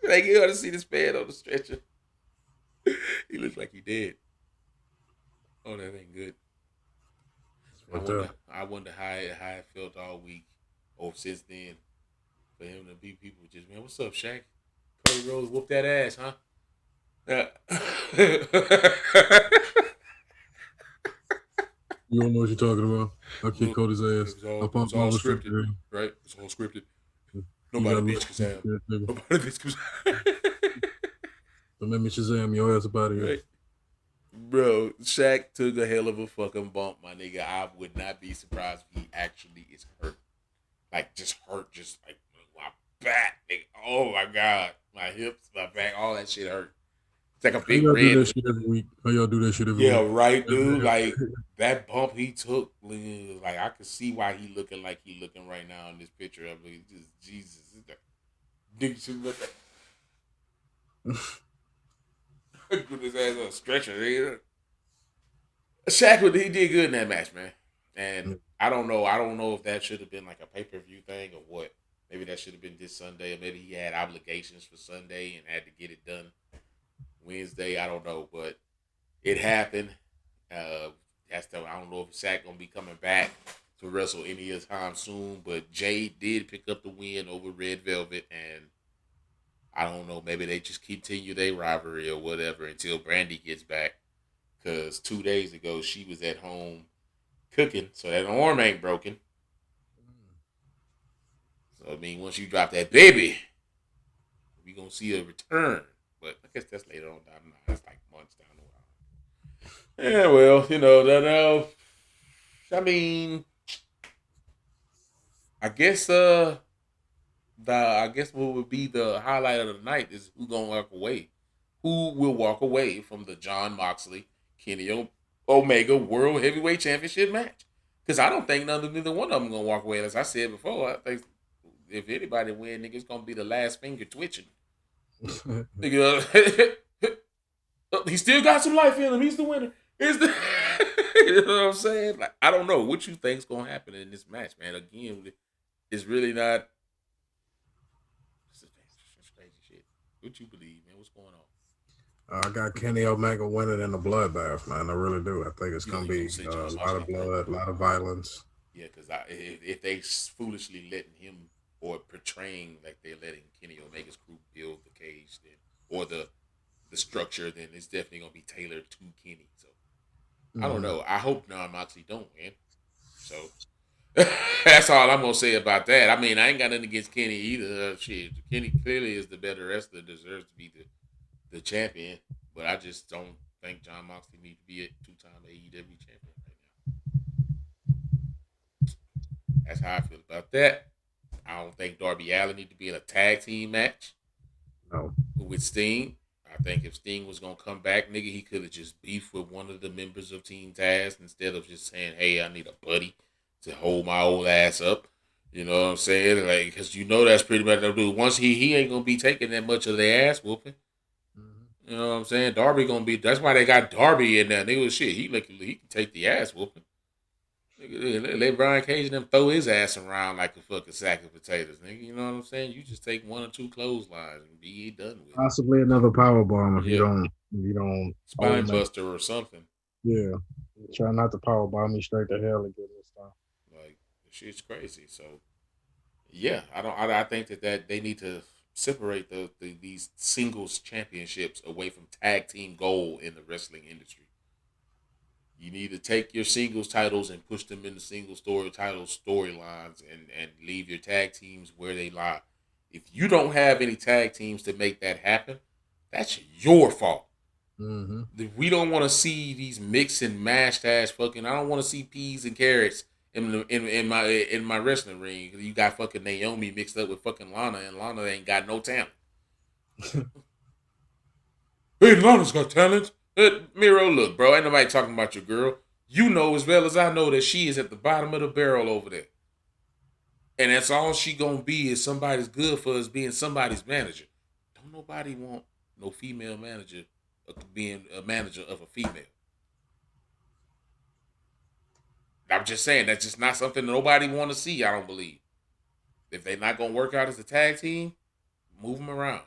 like you ought to see this man on the stretcher. He looks like he dead. Oh, that ain't good. I But wonder. I wonder how it felt all week or since then for him to be people just man. What's up, Shaq? Cody Rhodes whoop that ass, huh? Yeah. you don't know what you're talking about. I kick Look, Cody's it ass. was I all it pump was my all restrictor. scripted, right? It's all scripted. You got Nobody to bitch listen Kazam. to that, nigga. Nobody bitch Kazam. Don't let me Shazam your ass up out of here. Right. Bro, Shaq took a hell of a fucking bump, my nigga. I would not be surprised if he actually is hurt. Like, just hurt. Just like my back, nigga. Oh my God. My hips, my back, all that shit hurt. It's like a How big y'all do red. that shit every week? How y'all do that shit every Yeah, week? right, dude. Like, that bump he took, like, I could see why he looking like he looking right now in this picture of me. Just, Jesus. Nigga should look like, put his ass on a stretcher, nigga. Shaq, he did good in that match, man. And I don't know. I don't know if that should have been like a pay per view thing or what. Maybe that should have been this Sunday, or maybe he had obligations for Sunday and had to get it done Wednesday. I don't know, but it happened. I don't know if Shaq gonna be coming back to wrestle any time soon. But Jay did pick up the win over Red Velvet, and I don't know. Maybe they just continue their rivalry or whatever until Brandy gets back. Because 2 days ago she was at home cooking, so that arm ain't broken. So I mean, once you drop that baby, we gonna see a return. But I guess that's later on down the line. That's like months down the line. Yeah, well, I mean, I guess what would be the highlight of the night is who will walk away from the John Moxley, Kenny Omega World Heavyweight Championship match. Because I don't think neither one of them gonna walk away. As I said before, I think if anybody win, nigga, it's gonna be the last finger twitching. Nigga, he still got some life in him. He's the winner. He's the you know what I'm saying? Like, I don't know what you think's gonna happen in this match, man. Again, it's really not. It's crazy shit. What you believe, man? What's going on? I got Kenny Omega winning in a bloodbath, man. I really do. I think it's You gonna you be gonna say a John lot Moxley of first? blood, a lot of violence. Yeah, because if they foolishly letting him or portraying like they're letting Kenny Omega's crew build the cage, then or the structure, then it's definitely gonna be tailored to Kenny. So I don't Mm-hmm. know. I hope John Moxley don't win. So that's all I'm gonna say about that. I mean, I ain't got nothing against Kenny either. Shit, Kenny clearly is the better wrestler, deserves to be the champion. But I just don't think John Moxley needs to be a 2-time AEW champion right now. That's how I feel about that. I don't think Darby Allin need to be in a tag team match No. with Sting. I think if Sting was gonna come back, nigga, he could have just beefed with one of the members of Team Taz instead of just saying, "Hey, I need a buddy to hold my old ass up." You know what I'm saying? Like, because you know that's pretty much the dude. Once he ain't gonna be taking that much of the ass whooping. Mm-hmm. You know what I'm saying? Darby gonna be. That's why they got Darby in there. Nigga, shit, he can take the ass whooping. Nigga, let Brian Cage and them throw his ass around like a fucking sack of potatoes, nigga. You know what I'm saying? You just take one or two clotheslines and be done with it. Possibly another power bomb if you Yeah, don't spine own that. buster or something. Yeah. Try not to power bomb me straight to hell again this time. Like the shit's crazy. So yeah, I don't. I think that they need to separate these singles championships away from tag team goal in the wrestling industry. You need to take your singles titles and push them into single story title storylines and leave your tag teams where they lie. If you don't have any tag teams to make that happen, that's your fault. Mm-hmm. We don't want to see these mix and mashed ass fucking. I don't want to see peas and carrots in my wrestling ring. You got fucking Naomi mixed up with fucking Lana, and Lana ain't got no talent. Hey, Lana's got talent. Miro, look, bro, ain't nobody talking about your girl. You know as well as I know that she is at the bottom of the barrel over there. And that's all she gonna be is somebody's good for us being somebody's manager. Don't nobody want no female manager being a manager of a female. I'm just saying that's just not something nobody want to see. I don't believe. If they're not gonna work out as a tag team, move them around.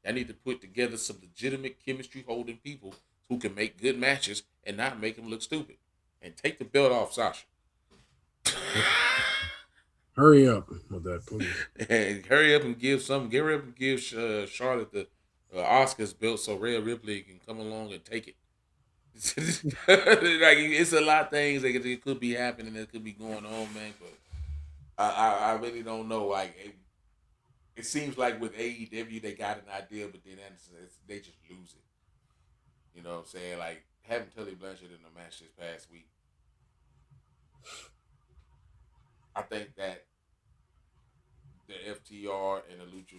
I need to put together some legitimate chemistry holding people who can make good matches and not make them look stupid. And take the belt off Sasha. Hurry up with that, please. And hurry up and give Charlotte the Oscars belt so Rhea Ripley can come along and take it. Like it's a lot of things that could be happening that could be going on, man. But I really don't know. Like it seems like with AEW they got an idea, but then they just lose it. You know what I'm saying? Like having Tully Blanchard in the match this past week, I think that the FTR and the Lucha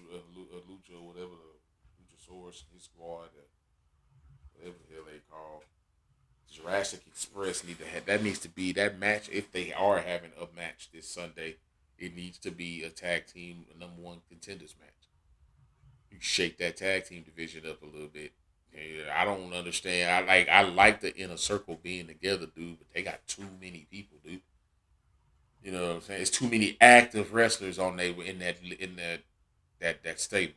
or whatever the Luchasaurus, his squad, whatever the hell they call Jurassic Express need to have that needs to be that match if they are having a match this Sunday. It needs to be a tag team number one contenders match. You shake that tag team division up a little bit. Yeah, I don't understand. I like the inner circle being together, dude, but they got too many people, dude. You know what I'm saying? It's too many active wrestlers on there in that stable.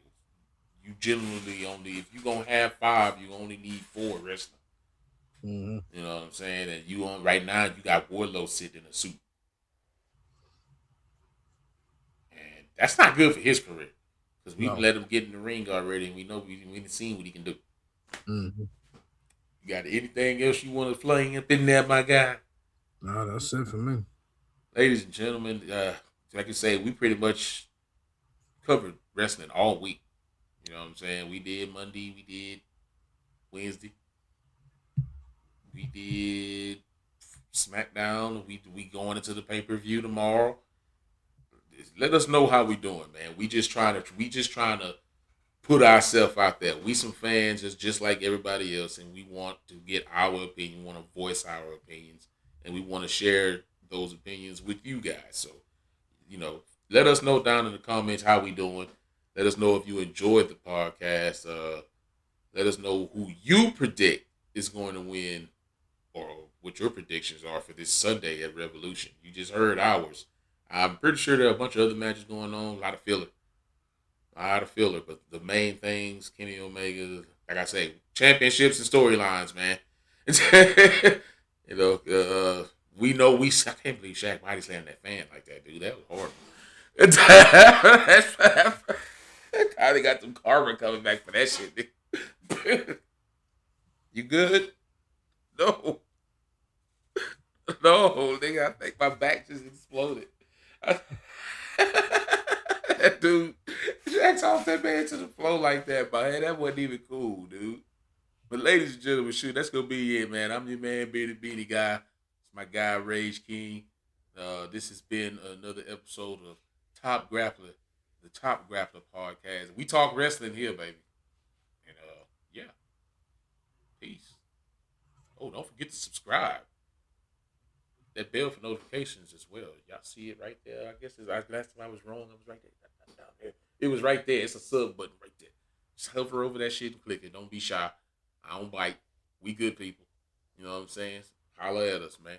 You generally only if you gonna have five, you only need four wrestlers. Mm-hmm. You know what I'm saying? And you on right now, you got Wardlow sitting in a suit, and that's not good for his career because we've No. let him get in the ring already, and we know we've seen what he can do. Mm-hmm. You got anything else you want to fling up in there, my guy? No, that's it for me. Ladies and gentlemen, like I say, we pretty much covered wrestling all week. You know what I'm saying? We did Monday, we did Wednesday, we did SmackDown. We going into the pay per view tomorrow. Let us know how we doing, man. We just trying to put ourselves out there. We some fans just like everybody else, and we want to get our opinion, we want to voice our opinions, and we want to share those opinions with you guys. So, let us know down in the comments how we doing. Let us know if you enjoyed the podcast. Let us know who you predict is going to win or what your predictions are for this Sunday at Revolution. You just heard ours. I'm pretty sure there are a bunch of other matches going on, a lot of filler. But the main things, Kenny Omega, like I say, championships and storylines, man. We know I can't believe Shaq body slammed that fan like that, dude. That was horrible. I got some karma coming back for that shit. You good? No. No, nigga, I think my back just exploded. Dude, Jack's off that man to the floor like that, man. That wasn't even cool, dude. But ladies and gentlemen, shoot, that's gonna be it, man. I'm your man, Beanie Guy. It's my guy, Rage King. This has been another episode of Top Grappler, the Top Grappler podcast. We talk wrestling here, baby. And yeah, peace. Oh, don't forget to subscribe. That bell for notifications as well. Y'all see it right there. I guess last time I was wrong. I was right there. Down there. It was right there. It's a sub button right there. Just hover over that shit and click it. Don't be shy. I don't bite. We good people. You know what I'm saying? Holler at us, man.